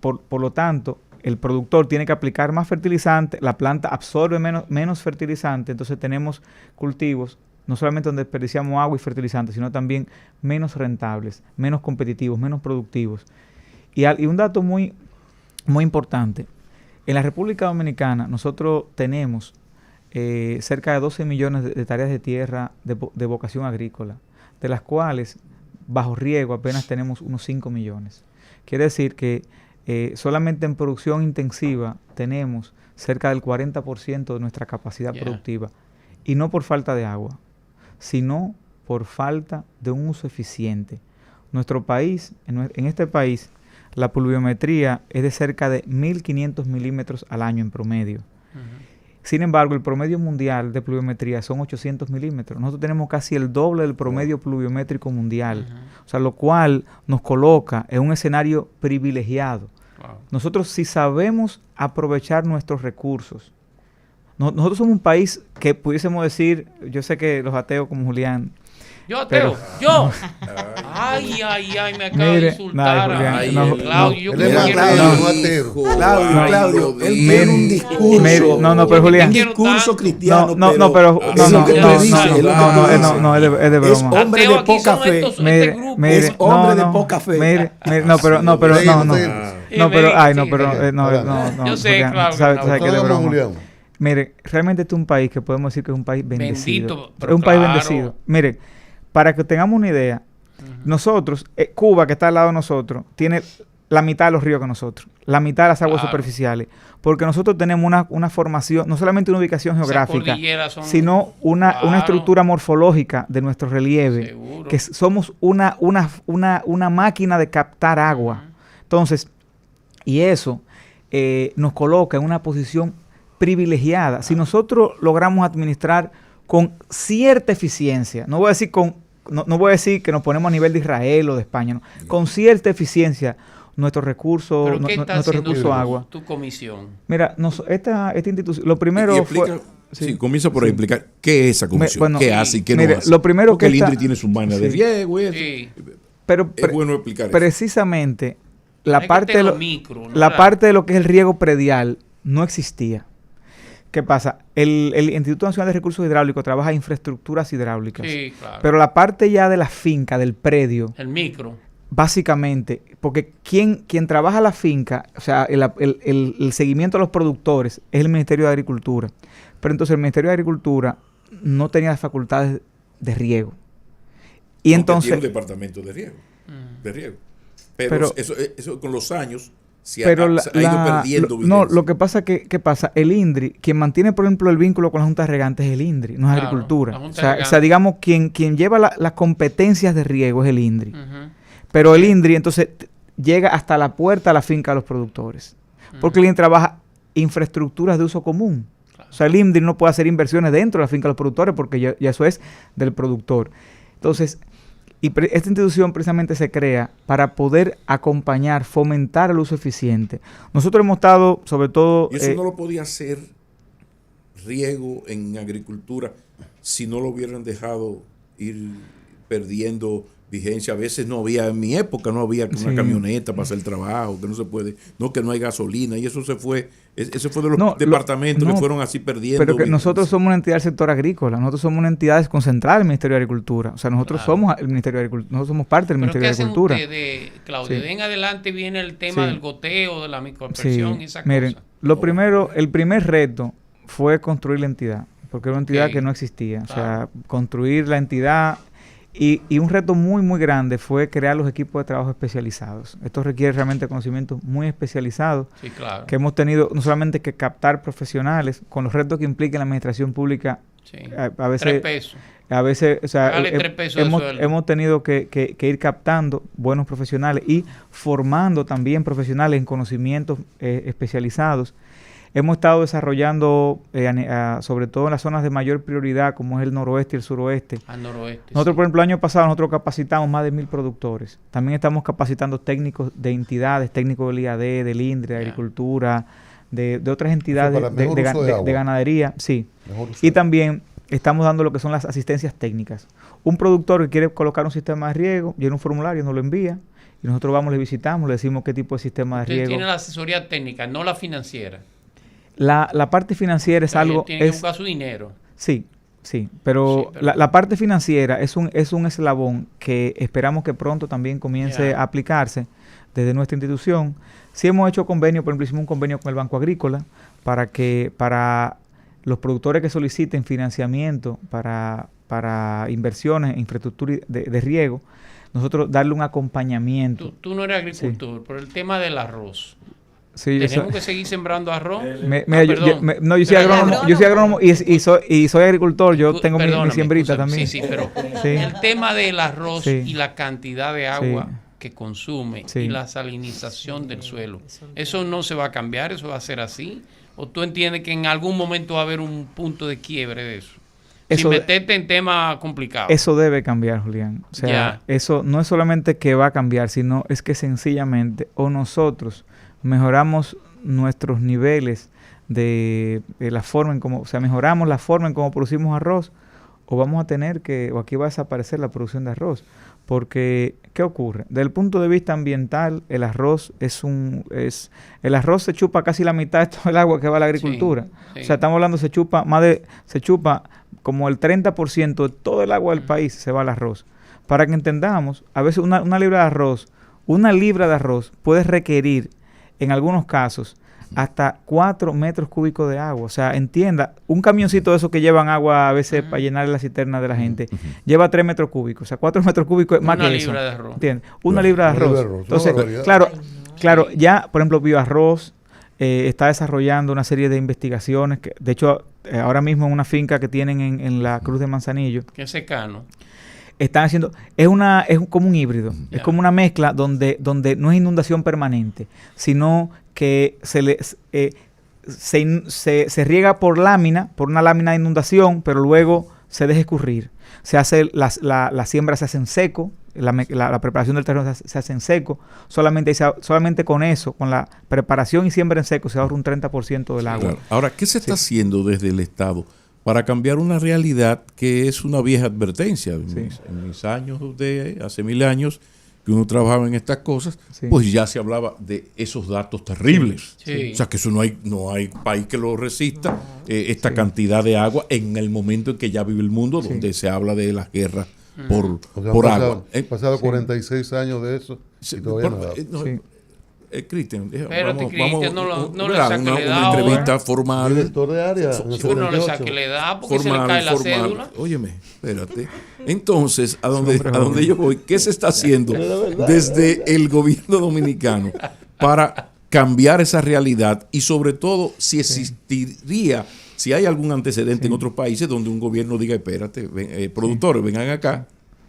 por lo tanto, el productor tiene que aplicar más fertilizante, la planta absorbe menos fertilizante, entonces tenemos cultivos no solamente donde desperdiciamos agua y fertilizantes, sino también menos rentables, menos competitivos, menos productivos. Y un dato muy, muy importante, en la República Dominicana nosotros tenemos cerca de 12 millones de hectáreas de tierra de vocación agrícola, de las cuales bajo riego apenas tenemos unos 5 millones. Quiere decir que solamente en producción intensiva tenemos cerca del 40% de nuestra capacidad productiva. Y no por falta de agua, sino por falta de un uso eficiente. Nuestro país, en este país, la pluviometría es de cerca de 1.500 milímetros al año en promedio. Sin embargo, el promedio mundial de pluviometría son 800 milímetros. Nosotros tenemos casi el doble del promedio pluviométrico mundial. O sea, lo cual nos coloca en un escenario privilegiado. Nosotros, si sabemos aprovechar nuestros recursos, nosotros somos un país que pudiésemos decir, yo sé que los ateos como Julián... Yo ateo, yo. Ay, me acaba de insultar. Claudio, Él es ateo. Claudio, él tiene un discurso. Pero Julián. Un discurso cristiano. No, es de broma. Es hombre de poca fe. Es hombre de poca fe. Yo sé, Claudio. Sabes que es de broma. Mire, realmente este es un país que podemos decir que es un país bendecido. Es un país bendecido. Mire, para que tengamos una idea, nosotros, Cuba, que está al lado de nosotros, tiene la mitad de los ríos que nosotros, la mitad de las aguas superficiales, porque nosotros tenemos una formación, no solamente una ubicación geográfica, sino una estructura morfológica de nuestro relieve, que somos una máquina de captar agua. Entonces, y eso nos coloca en una posición privilegiada. Si nosotros logramos administrar con cierta eficiencia, no voy a decir que nos ponemos a nivel de Israel o de España, no, con cierta eficiencia nuestros recursos, nuestro recurso agua. Tu comisión. Mira, esta institución, lo primero fue... Sí, comienza por explicar qué es esa comisión, qué hace y qué no hace. Lo primero porque el INDRI tiene su vaina de riego y eso. Sí. Pero es bueno explicar eso. Precisamente la parte de lo que es el riego predial no existía. ¿Qué pasa? El Instituto Nacional de Recursos Hidráulicos trabaja infraestructuras hidráulicas. Sí, claro. Pero la parte ya de la finca, del predio... El micro. Básicamente, porque quien trabaja la finca, o sea, el seguimiento a los productores es el Ministerio de Agricultura. Pero entonces el Ministerio de Agricultura no tenía las facultades de riego. Y entonces... Tiene un departamento de riego. Pero eso con los años... ha ido perdiendo lo que pasa ¿qué pasa? El INDRI, quien mantiene, por ejemplo, el vínculo con la Junta Regante es el INDRI, no es Agricultura. O sea, digamos, quien lleva las competencias de riego es el INDRI. Pero el INDRI, entonces, llega hasta la puerta de la finca de los productores. Porque el INDRI trabaja infraestructuras de uso común. O sea, el INDRI no puede hacer inversiones dentro de la finca de los productores porque ya eso es del productor. Entonces, Y esta institución precisamente se crea para poder acompañar, fomentar el uso eficiente. Nosotros hemos estado, sobre todo... Y eso no lo podía hacer riego en agricultura si no lo hubieran dejado ir perdiendo vigencia. A veces no había, en mi época no había una camioneta para hacer el trabajo, que no se puede, no, que no hay gasolina, y eso fue de los departamentos que fueron así perdiendo. Pero que nosotros somos una entidad del sector agrícola, nosotros somos una entidad desconcentrada del Ministerio de Agricultura, o sea, nosotros somos el Ministerio de Agricultura, nosotros somos parte del Ministerio de Agricultura. ¿Pero qué hacen ustedes, Claudio? De en adelante viene el tema del goteo, de la microexpresión y esa miren, cosa. El primer reto fue construir la entidad, porque era una entidad que no existía, o sea, construir la entidad. Y un reto muy, muy grande fue crear los equipos de trabajo especializados. Esto requiere realmente conocimientos muy especializados, que hemos tenido no solamente que captar profesionales, con los retos que implica la administración pública, a veces... 3 pesos. A veces, o sea, 3 pesos hemos tenido que ir captando buenos profesionales y formando también profesionales en conocimientos especializados. Hemos estado desarrollando, sobre todo en las zonas de mayor prioridad, como es el noroeste y el suroeste. Al noroeste. Nosotros, por ejemplo, el año pasado nosotros capacitamos más de 1,000 productores. También estamos capacitando técnicos de entidades, técnicos del IAD, del INDRE, de Agricultura, de otras entidades de ganadería. Sí. Y también estamos dando lo que son las asistencias técnicas. Un productor que quiere colocar un sistema de riego, llena un formulario, nos lo envía, y nosotros vamos, le visitamos, le decimos qué tipo de sistema de riego. Tiene la asesoría técnica, no la financiera. La parte financiera es algo... Tiene que buscar su dinero. Sí, pero la parte financiera es un eslabón que esperamos que pronto también comience a aplicarse desde nuestra institución. Sí hemos hecho convenio, por ejemplo, hicimos un convenio con el Banco Agrícola para los productores que soliciten financiamiento para inversiones en infraestructura de riego, nosotros darle un acompañamiento. Tú no eres agricultor, pero el tema del arroz... Sí, ¿Tenemos que seguir sembrando arroz? Yo soy agrónomo y soy agricultor. Yo tengo mi siembrita también. Sí, pero el tema del arroz y la cantidad de agua que consume y la salinización del suelo, ¿eso no se va a cambiar? ¿Eso va a ser así? ¿O tú entiendes que en algún momento va a haber un punto de quiebre de eso? Sin meterte en temas complicados. Eso debe cambiar, Julián. O sea, eso no es solamente que va a cambiar, sino es que sencillamente nosotros mejoramos nuestros niveles de la forma en cómo, o sea, mejoramos la forma en cómo producimos arroz, o vamos a tener o aquí va a desaparecer la producción de arroz. Porque, ¿qué ocurre? Desde el punto de vista ambiental, el arroz el arroz se chupa casi la mitad de todo el agua que va a la agricultura. O sea, estamos hablando, se chupa como el 30% de todo el agua del país se va al arroz. Para que entendamos, a veces una libra de arroz puede requerir en algunos casos hasta 4 metros cúbicos de agua. O sea, entienda, un camioncito de esos que llevan agua a veces para llenar la cisterna de la gente, lleva 3 metros cúbicos. O sea, 4 metros cúbicos es más que eso. Una libra de arroz. ¿Entiendes? Una libra de arroz. Entonces, claro, ya, por ejemplo, Bioarroz está desarrollando una serie de investigaciones. De hecho, ahora mismo en una finca que tienen en la Cruz de Manzanillo. Que es secano. Están haciendo, es como un híbrido, es como una mezcla donde no es inundación permanente, sino que se riega por una lámina de inundación, pero luego se deja escurrir. Se hace la siembra se hace en seco, la preparación del terreno se hace en seco, solamente con eso, con la preparación y siembra en seco, se ahorra un 30% del agua. Claro. Ahora, ¿qué se está haciendo desde el Estado para cambiar una realidad que es una vieja advertencia? En mis años hace 1000 años que uno trabajaba en estas cosas, pues ya se hablaba de esos datos terribles. O sea, que eso no hay país que lo resista, esta cantidad de agua en el momento en que ya vive el mundo, donde se habla de las guerras por agua. Han pasado 46 años de eso y todavía nada. Cristian, Cristian, no le saque la edad. Una entrevista formal. Director de área. No le saque la edad porque formal, se le cae la cédula. Óyeme, espérate. Entonces, ¿a dónde yo voy? ¿Qué se está haciendo desde el gobierno dominicano para cambiar esa realidad? Y sobre todo, si existiría, si hay algún antecedente en otros países donde un gobierno diga, espérate, productores, vengan acá,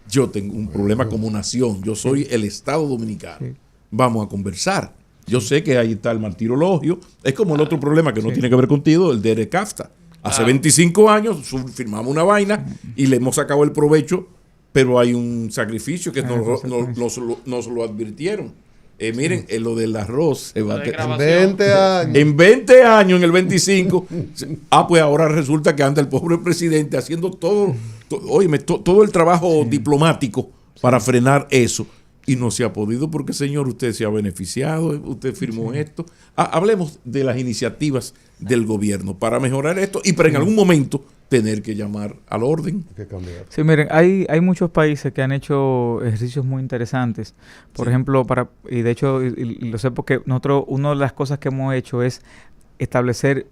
yo tengo un problema como nación, yo soy el Estado Dominicano. Vamos a conversar. Yo sé que ahí está el martirologio. Es como el otro problema que no tiene que ver contigo, el de ERECAFTA. Hace 25 años firmamos una vaina y le hemos sacado el provecho pero hay un sacrificio que consecuencia. nos lo advirtieron. Miren, lo del arroz se va Lo de a grabación. 20 años. en 20 años, en el 25, pues ahora resulta que anda el pobre presidente haciendo todo el trabajo diplomático para frenar eso. Y no se ha podido porque, señor, usted se ha beneficiado, usted firmó esto. Hablemos de las iniciativas del gobierno para mejorar esto y para en algún momento tener que llamar al orden. Hay que cambiar. Sí, miren, hay muchos países que han hecho ejercicios muy interesantes. Por ejemplo, y de hecho, y lo sé porque nosotros, una de las cosas que hemos hecho es establecer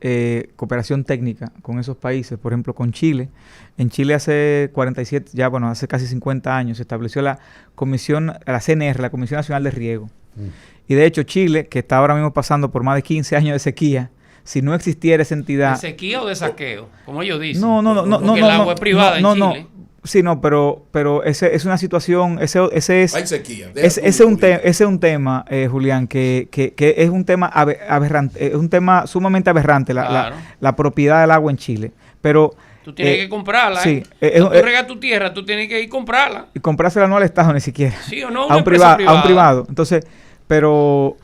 cooperación técnica con esos países, por ejemplo, con Chile. En Chile hace hace casi 50 años se estableció la CNR, la Comisión Nacional de Riego. Y de hecho, Chile, que está ahora mismo pasando por más de 15 años de sequía, si no existiera esa entidad... ¿De sequía o de saqueo? Como ellos dicen. No. Porque el agua es privada en Chile. Sí, no, pero ese es una situación, ese es... Hay sequía. Ese es un tema, Julián, que es un tema aberrante, es un tema sumamente aberrante, Claro. la propiedad del agua en Chile. Pero... Tú tienes que comprarla. Sí. Tú regas tu tierra, tú tienes que ir a comprarla. Y comprársela no al Estado ni siquiera. Sí o no, a un privado. Entonces, pero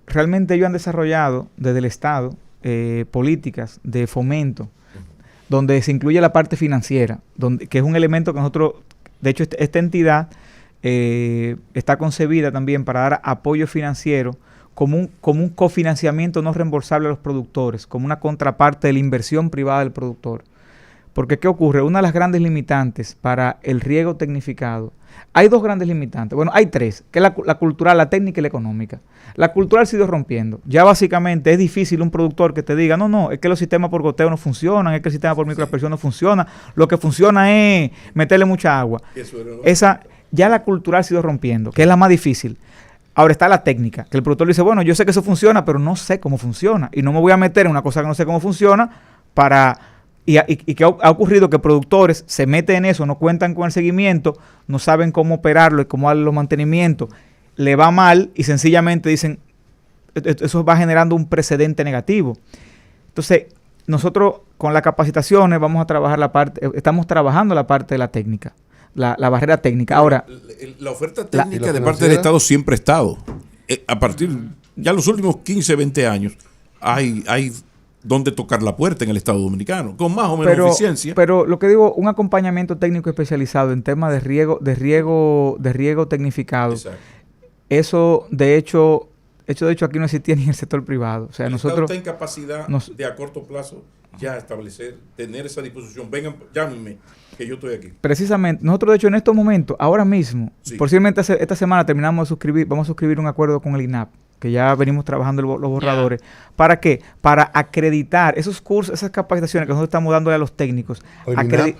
realmente ellos han desarrollado desde el Estado políticas de fomento donde se incluye la parte financiera, que es un elemento que nosotros, de hecho, esta entidad está concebida también para dar apoyo financiero como un cofinanciamiento no reembolsable a los productores, como una contraparte de la inversión privada del productor. Porque, ¿qué ocurre? Una de las grandes limitantes para el riego tecnificado, hay dos grandes limitantes, bueno, hay tres, que es la cultural, la técnica y la económica. La cultural se ha ido rompiendo. Ya básicamente es difícil un productor que te diga, no, es que los sistemas por goteo no funcionan, es que el sistema por microaspersión no funciona, lo que funciona es meterle mucha agua. Ya la cultural se ha ido rompiendo, que es la más difícil. Ahora está la técnica, que el productor dice, bueno, yo sé que eso funciona, pero no sé cómo funciona. Y no me voy a meter en una cosa que no sé cómo funciona y que ha ocurrido que productores se meten en eso, no cuentan con el seguimiento, no saben cómo operarlo y cómo darle los mantenimientos, le va mal y sencillamente dicen, eso va generando un precedente negativo. Entonces, nosotros con las capacitaciones vamos a trabajar estamos trabajando la parte de la técnica, la barrera técnica. Ahora, la oferta técnica de parte del Estado siempre ha estado. A partir, ya los últimos 15, 20 años, hay donde tocar la puerta en el Estado Dominicano, con más o menos eficiencia. Pero lo que digo, un acompañamiento técnico especializado en temas de riego tecnificado. Exacto. Eso, de hecho aquí no existía ni en el sector privado. O sea, nosotros está en capacidad de a corto plazo ya establecer, tener esa disposición. Vengan, llámenme, que yo estoy aquí. Precisamente, nosotros de hecho en estos momentos, ahora mismo, posiblemente esta semana vamos a suscribir un acuerdo con el INAP, que ya venimos trabajando los borradores. ¿Para qué? Para acreditar esos cursos, esas capacitaciones que nosotros estamos dándole a los técnicos,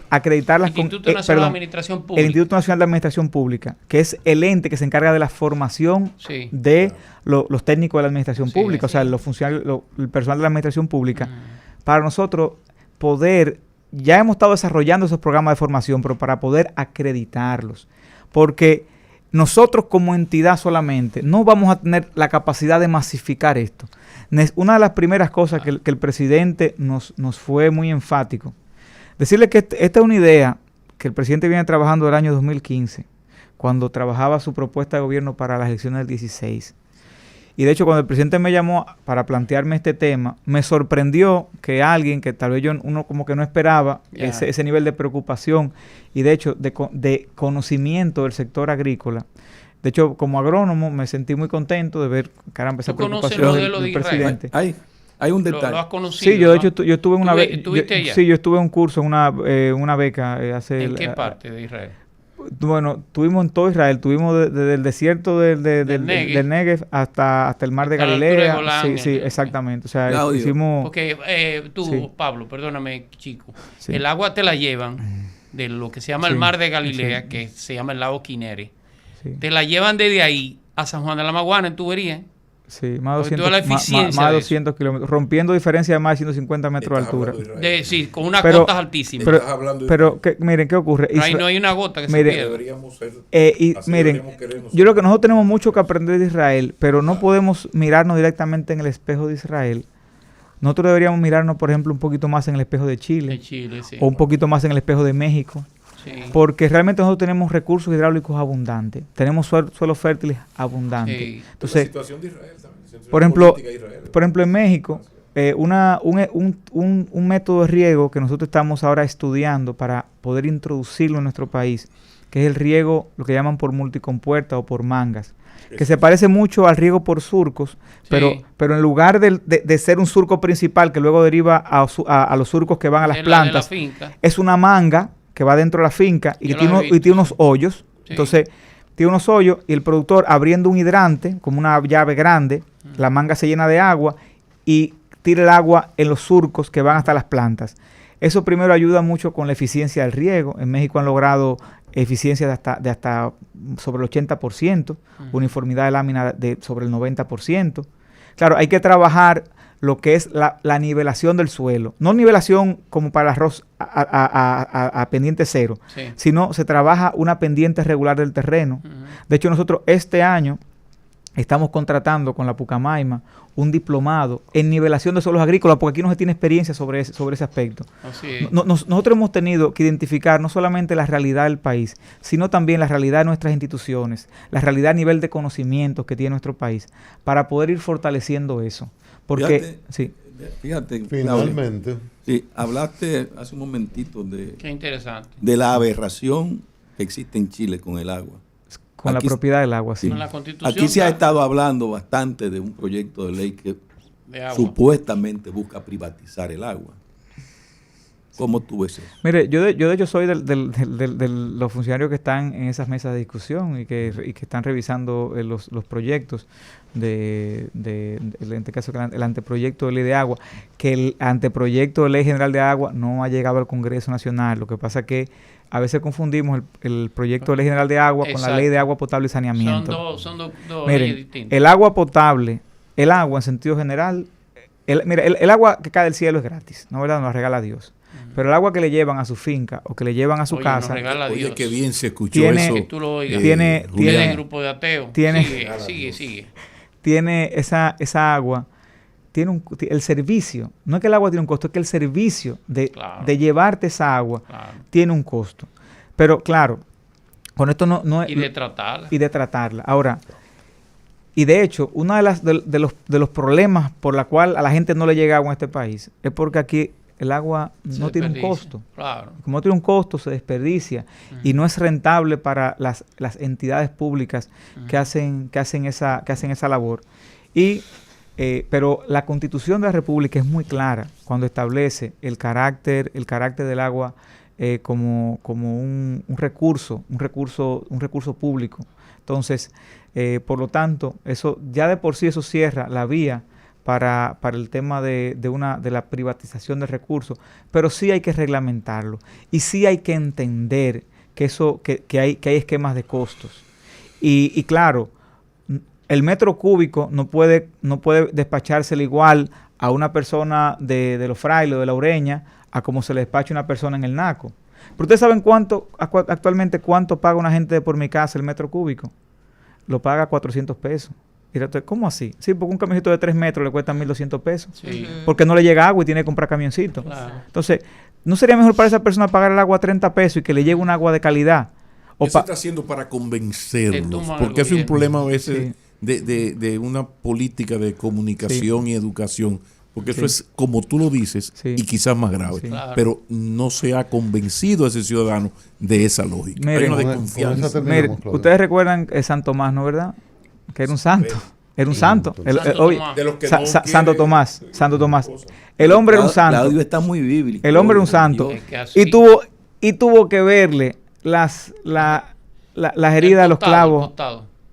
acreditarlas con Instituto Nacional de Administración Pública. El Instituto Nacional de Administración Pública, que es el ente que se encarga de la formación de los técnicos de la administración pública, o sea, los funcionarios, el personal de la administración pública. Para nosotros poder, ya hemos estado desarrollando esos programas de formación, pero para poder acreditarlos, porque nosotros como entidad solamente no vamos a tener la capacidad de masificar esto. Una de las primeras cosas que el presidente nos fue muy enfático, decirle que esta es una idea que el presidente viene trabajando del año 2015, cuando trabajaba su propuesta de gobierno para las elecciones del 16. Y de hecho, cuando el presidente me llamó para plantearme este tema, me sorprendió que alguien que tal vez uno como que no esperaba ese nivel de preocupación y de hecho de conocimiento del sector agrícola. De hecho, como agrónomo me sentí muy contento de ver, caramba, esa preocupación del presidente. Hay un detalle. ¿Lo has conocido? Sí, yo de hecho yo estuve en una beca. Sí, yo estuve en un curso, en una beca hace... ¿En qué parte de Israel? Bueno, tuvimos en todo Israel, tuvimos desde el desierto del Negev hasta el mar de Galilea. Sí, exactamente. O sea, Claudio, hicimos... Porque Pablo, perdóname, chico. Sí. El agua te la llevan de lo que se llama el mar de Galilea, que se llama el lago Kineret. Sí. Te la llevan desde ahí a San Juan de la Maguana en tubería. Sí, más de 200 kilómetros, rompiendo diferencia de más de 150 metros de altura. Sí, con unas cotas altísimas. Pero miren, ¿qué ocurre? No hay una gota que se pierda. Miren, yo creo que nosotros tenemos mucho que aprender de Israel, pero no podemos mirarnos directamente en el espejo de Israel. Nosotros deberíamos mirarnos, por ejemplo, un poquito más en el espejo de Chile, o un poquito más en el espejo de México, Sí. porque realmente nosotros tenemos recursos hidráulicos abundantes, tenemos suelos fértiles abundantes. Sí. Entonces, situación de Israel también. por ejemplo, en México, un método de riego que nosotros estamos ahora estudiando para poder introducirlo en nuestro país, que es el riego, lo que llaman por multicompuerta o por mangas, que se parece mucho al riego por surcos, pero en lugar de ser un surco principal que luego deriva a los surcos que van a las plantas, es una manga que va dentro de la finca y tiene unos hoyos. Sí. Entonces, tiene unos hoyos y el productor abriendo un hidrante, como una llave grande, la manga se llena de agua y tira el agua en los surcos que van hasta las plantas. Eso primero ayuda mucho con la eficiencia del riego. En México han logrado eficiencia de hasta sobre el 80%, uniformidad de lámina sobre el 90%. Claro, hay que trabajar lo que es la nivelación del suelo. No nivelación como para el arroz a pendiente cero, sí, sino se trabaja una pendiente regular del terreno. De hecho, nosotros este año estamos contratando con la Pucamaima un diplomado en nivelación de suelos agrícolas, porque aquí no se tiene experiencia sobre ese aspecto. Nosotros hemos tenido que identificar no solamente la realidad del país, sino también la realidad de nuestras instituciones, la realidad a nivel de conocimientos que tiene nuestro país, para poder ir fortaleciendo eso. Porque, fíjate, finalmente. Sí, hablaste hace un momentito qué interesante, de la aberración que existe en Chile con el agua. Con aquí, la propiedad del agua, sí. Aquí se ha estado hablando bastante de un proyecto de ley que supuestamente busca privatizar el agua. ¿Cómo tú ves eso? Mire, yo de hecho soy de los funcionarios que están en esas mesas de discusión y que están revisando los proyectos en este caso el anteproyecto de ley de agua, que el anteproyecto de ley general de agua no ha llegado al Congreso Nacional. Lo que pasa es que a veces confundimos el proyecto de ley general de agua con la ley de agua potable y saneamiento. Son dos leyes distintas. El agua potable, el agua en sentido general, el agua que cae del cielo es gratis, ¿no, verdad? Nos la regala Dios. Pero el agua que le llevan a su finca o que le llevan a su casa, oye, qué bien se escuchó tiene, eso. Que tú lo oigas. Tiene el grupo de ateos. Sigue. Tiene esa agua, tiene el servicio. No es que el agua tiene un costo, es que el servicio de llevarte esa agua tiene un costo. Pero claro, con esto no es... Y de tratarla. Y de tratarla. Ahora, y de hecho, uno de los problemas por la cual a la gente no le llega agua en este país es porque aquí el agua no tiene un costo. Claro. Como no tiene un costo, se desperdicia y no es rentable para las entidades públicas que hacen esa labor. Pero la Constitución de la República es muy clara cuando establece el carácter del agua como un recurso público. Entonces, por lo tanto, eso ya de por sí eso cierra la vía para el tema de la privatización de recursos, pero sí hay que reglamentarlo y sí hay que entender que hay esquemas de costos. Y claro, el metro cúbico no puede despachárselo igual a una persona de Los Frailes o de La Ureña a como se le despacha a una persona en el Naco. Pero ustedes saben actualmente cuánto paga una gente de Por Mi Casa el metro cúbico. Lo paga 400 pesos. ¿Cómo así? Sí, porque un camioncito de 3 metros le cuesta 1.200 pesos. Sí. Porque no le llega agua y tiene que comprar camioncito. Claro. Entonces, ¿no sería mejor para esa persona pagar el agua a 30 pesos y que le llegue un agua de calidad? Eso se está haciendo para convencerlos. Porque es un problema a veces de una política de comunicación y educación. Porque eso es, como tú lo dices, y quizás más grave. Sí. Claro. Pero no se ha convencido a ese ciudadano de esa lógica. Hay una desconfianza. Ustedes recuerdan San Tomás, ¿no, verdad? Que era un santo. Era un santo. Santo Tomás. El hombre era un santo. Claudio está muy bíblico. El hombre era un santo. Y tuvo que verle las heridas de los clavos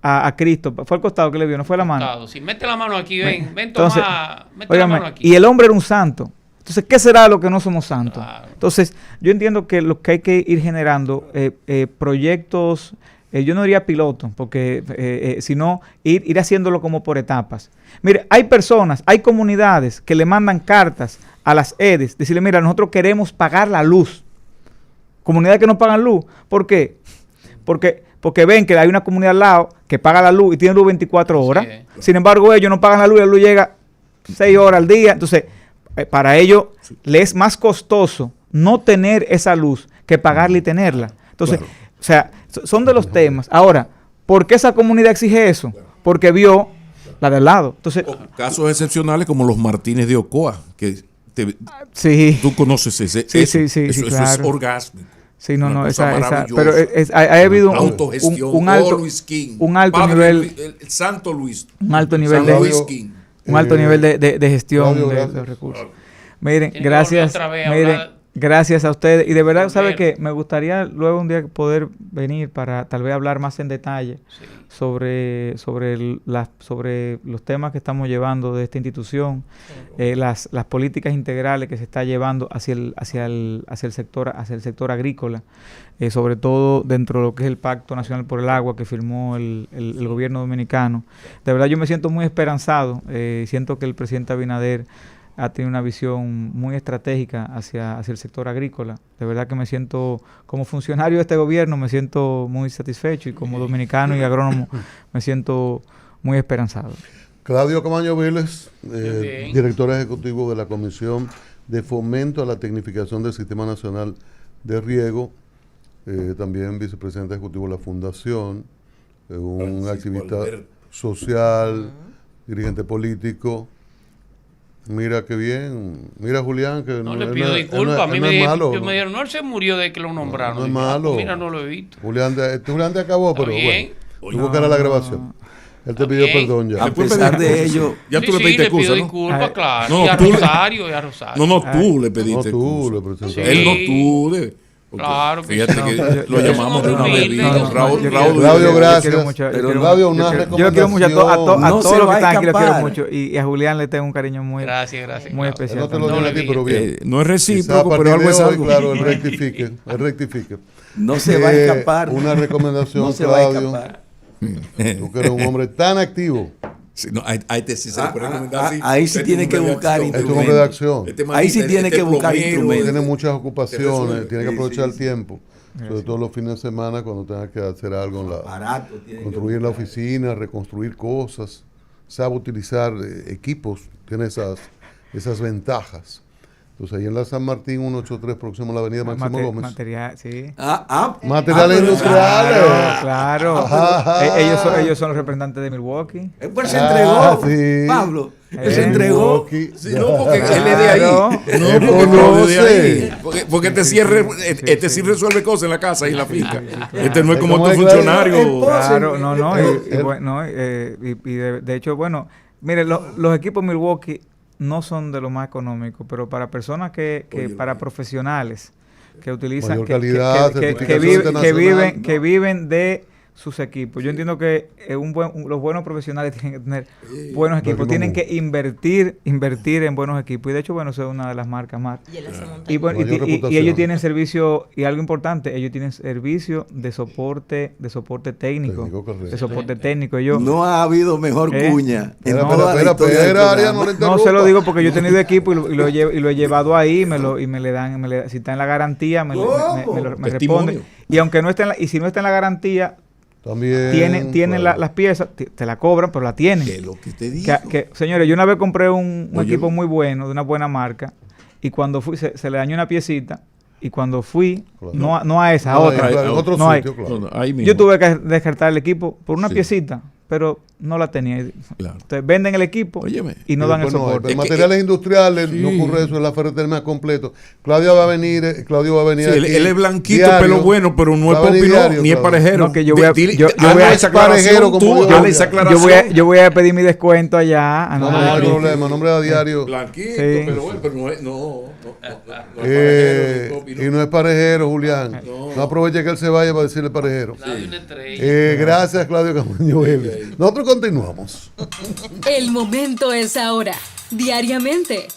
a Cristo. Fue el costado que le vio, no fue la mano. Sí, mete la mano aquí, ven entonces, Tomás, mete la mano aquí. Y el hombre era un santo. Entonces, ¿qué será lo que no somos santos? Claro. Entonces, yo entiendo que lo que hay que ir generando proyectos, yo no diría piloto, porque sino ir haciéndolo como por etapas. Mire, hay comunidades que le mandan cartas a las EDES, decirle, mira, nosotros queremos pagar la luz. Comunidades que no pagan luz. ¿Por qué? Porque ven que hay una comunidad al lado que paga la luz y tiene luz 24 horas. Sí. Sin embargo, ellos no pagan la luz llega 6 horas al día. Entonces, para ellos les es más costoso no tener esa luz que pagarla y tenerla. Entonces, Claro. o sea, son de los temas. Ahora, ¿por qué esa comunidad exige eso? Porque vio la de al lado. Entonces, O casos excepcionales como los Martínez de Ocoa, que sí. tú conoces ese. Sí, eso, sí, sí, eso, sí, eso claro. es orgásmico. Sí, no, Una no, cosa esa maravillosa. pero ha habido Autogestión, un alto, Luis King, un alto Padre, nivel, el Santo Luis, un alto nivel San de, Luis King. un alto nivel de gestión Claudio, de gracias. los recursos. Miren, Tiene que gracias, volver otra vez a miren, hablar. gracias a ustedes. Y de verdad, Volver. ¿sabe qué? Me gustaría luego un día poder venir para tal vez hablar más en detalle Sí. sobre los temas que estamos llevando de esta institución, las políticas integrales que se está llevando hacia el sector agrícola, sobre todo dentro de lo que es el Pacto Nacional por el Agua que firmó el gobierno dominicano. De verdad yo me siento muy esperanzado, siento que el presidente Abinader ha tenido una visión muy estratégica hacia el sector agrícola. De verdad que me siento, como funcionario de este gobierno, me siento muy satisfecho y como dominicano y agrónomo me siento muy esperanzado. Claudio Camaño Vélez, Bien. director ejecutivo de la Comisión de Fomento a la Tecnificación del Sistema Nacional de Riego, también vicepresidente ejecutivo de la Fundación, un Francisco activista Alberto. social, dirigente político. Mira qué bien. Mira Julián, que No le pido disculpas. A mí él me, no es malo, me dijeron, no, él se murió de que lo nombraron. No es Dije, malo. Mira, no lo he visto. Julián te acabó, Está pero bien. bueno, tuvo que dar la grabación. Él te Está pidió bien. perdón ya. A pesar de ello, Ya Sí, tú le sí, pediste le pido excusa, ¿no? disculpas, Ay, claro. no, y a tú le- Rosario, y a Rosario. No, tú le No pediste tú, le excusa. presentaste. Él no Sí. tú. Porque Claro que fíjate sí. que No, lo yo- llamamos de yo- una yo- vez. no, Raúl, no, Raúl, yo- Raúl, Claudio, yo gracias. quiero mucho, Pero quiero Claudio, mucho, una yo quiero mucho a recomendación. a No todos se los va que a están aquí, los quiero escapar. mucho. Y a Julián le tengo un cariño muy, Gracias. muy Claudio. especial. No te lo también. digo a ti, pero bien. no es Quizá a recíproco, partir pero algo de es hoy, algo. claro, él rectifique. no se va a escapar. Una recomendación, No se va a Claudio. escapar. Tú que eres un hombre tan activo. Sí, no, a este sí se le puede recomendar. sí. ahí sí Este tiene es un que hombre de buscar acción. Este es un hombre de acción. Ahí sí tiene que buscar plomero, instrumentos. Tiene muchas ocupaciones, resuelve. tiene que Sí, aprovechar el sí. tiempo. Sobre todo los fines de semana cuando tenga que hacer algo en la, Barato tiene que construir la buscar. oficina, reconstruir cosas, sabe utilizar equipos, tiene esas ventajas. Entonces ahí en la San Martín 183 próximo a la avenida Máximo Gómez. Material, sí. Materiales pero- industriales. Claro. Ajá. Ellos son los representantes de Milwaukee. Pues se entregó, sí. Pablo. Él se Eh, entregó. Milwaukee. Sí, no, porque Ya. él es de ahí. Claro. No, Él porque no es de conoce. ahí. Porque este sí resuelve cosas en la casa y en la finca. Este no es como ¿Cómo estos es, Claudio? funcionarios. Claro, no. él- Y bueno, y de hecho, bueno, mire, los equipos Milwaukee no son de lo más económicos, pero para personas para profesionales que utilizan, Mayor calidad, certificación internacional. que viven de sus equipos. Yo entiendo que los buenos profesionales tienen que tener buenos equipos, Equipo tienen común. que invertir en buenos equipos. Y de hecho, bueno, eso es una de las marcas más. Y él hace montaña. Y, bueno, Mayor y reputación. ellos tienen servicio, y algo importante, ellos tienen servicio de soporte técnico. Técnico, correcto. De soporte técnico. Ellos, No ha habido mejor cuña en Espera, toda la historia del Arias, programa. no le no interrumpa. se lo digo porque yo he tenido equipo y lo he llevado ahí y me le dan, si está en la garantía, me Testimonio. responde. Y aunque no esté y si no está en la garantía, También. tienen claro. las piezas, te la cobran, pero la tienen. Que lo que te digo. Señores, yo una vez compré un Oye. equipo muy bueno, de una buena marca, y cuando fui, se le dañó una piecita, y cuando fui, Claro. no a esa, a No, otra. en otro No hay. sitio, claro. No, ahí mismo. Yo tuve que descartar el equipo por una Sí. piecita, pero no la tenía. Claro. Entonces venden el equipo Óyeme. y no Y dan el después no hay. soporte. Pero Es que- materiales industriales, sí. no ocurre eso, es la ferretería más completo. Claudio va a venir Sí, aquí él es blanquito, diario. pelo bueno, pero no es Va a venir popino diario, ni es Claudio. parejero. No, que yo voy a- Dile- yo voy a- hazle esa aclaración parejero, como tú, digo hazle yo. esa Yo aclaración. voy a pedir mi descuento allá. a No, nombre no de hay Cristo. problema, nombre de diario. Blanquito, Sí. pelo bueno, pero no es parejero, ni popino. Y no es parejero, Julián. No aproveche que él se vaya para decirle parejero. Claudio, una estrella. Gracias, Claudio Camaño Vélez. Nosotros continuamos. El momento es ahora. Diariamente,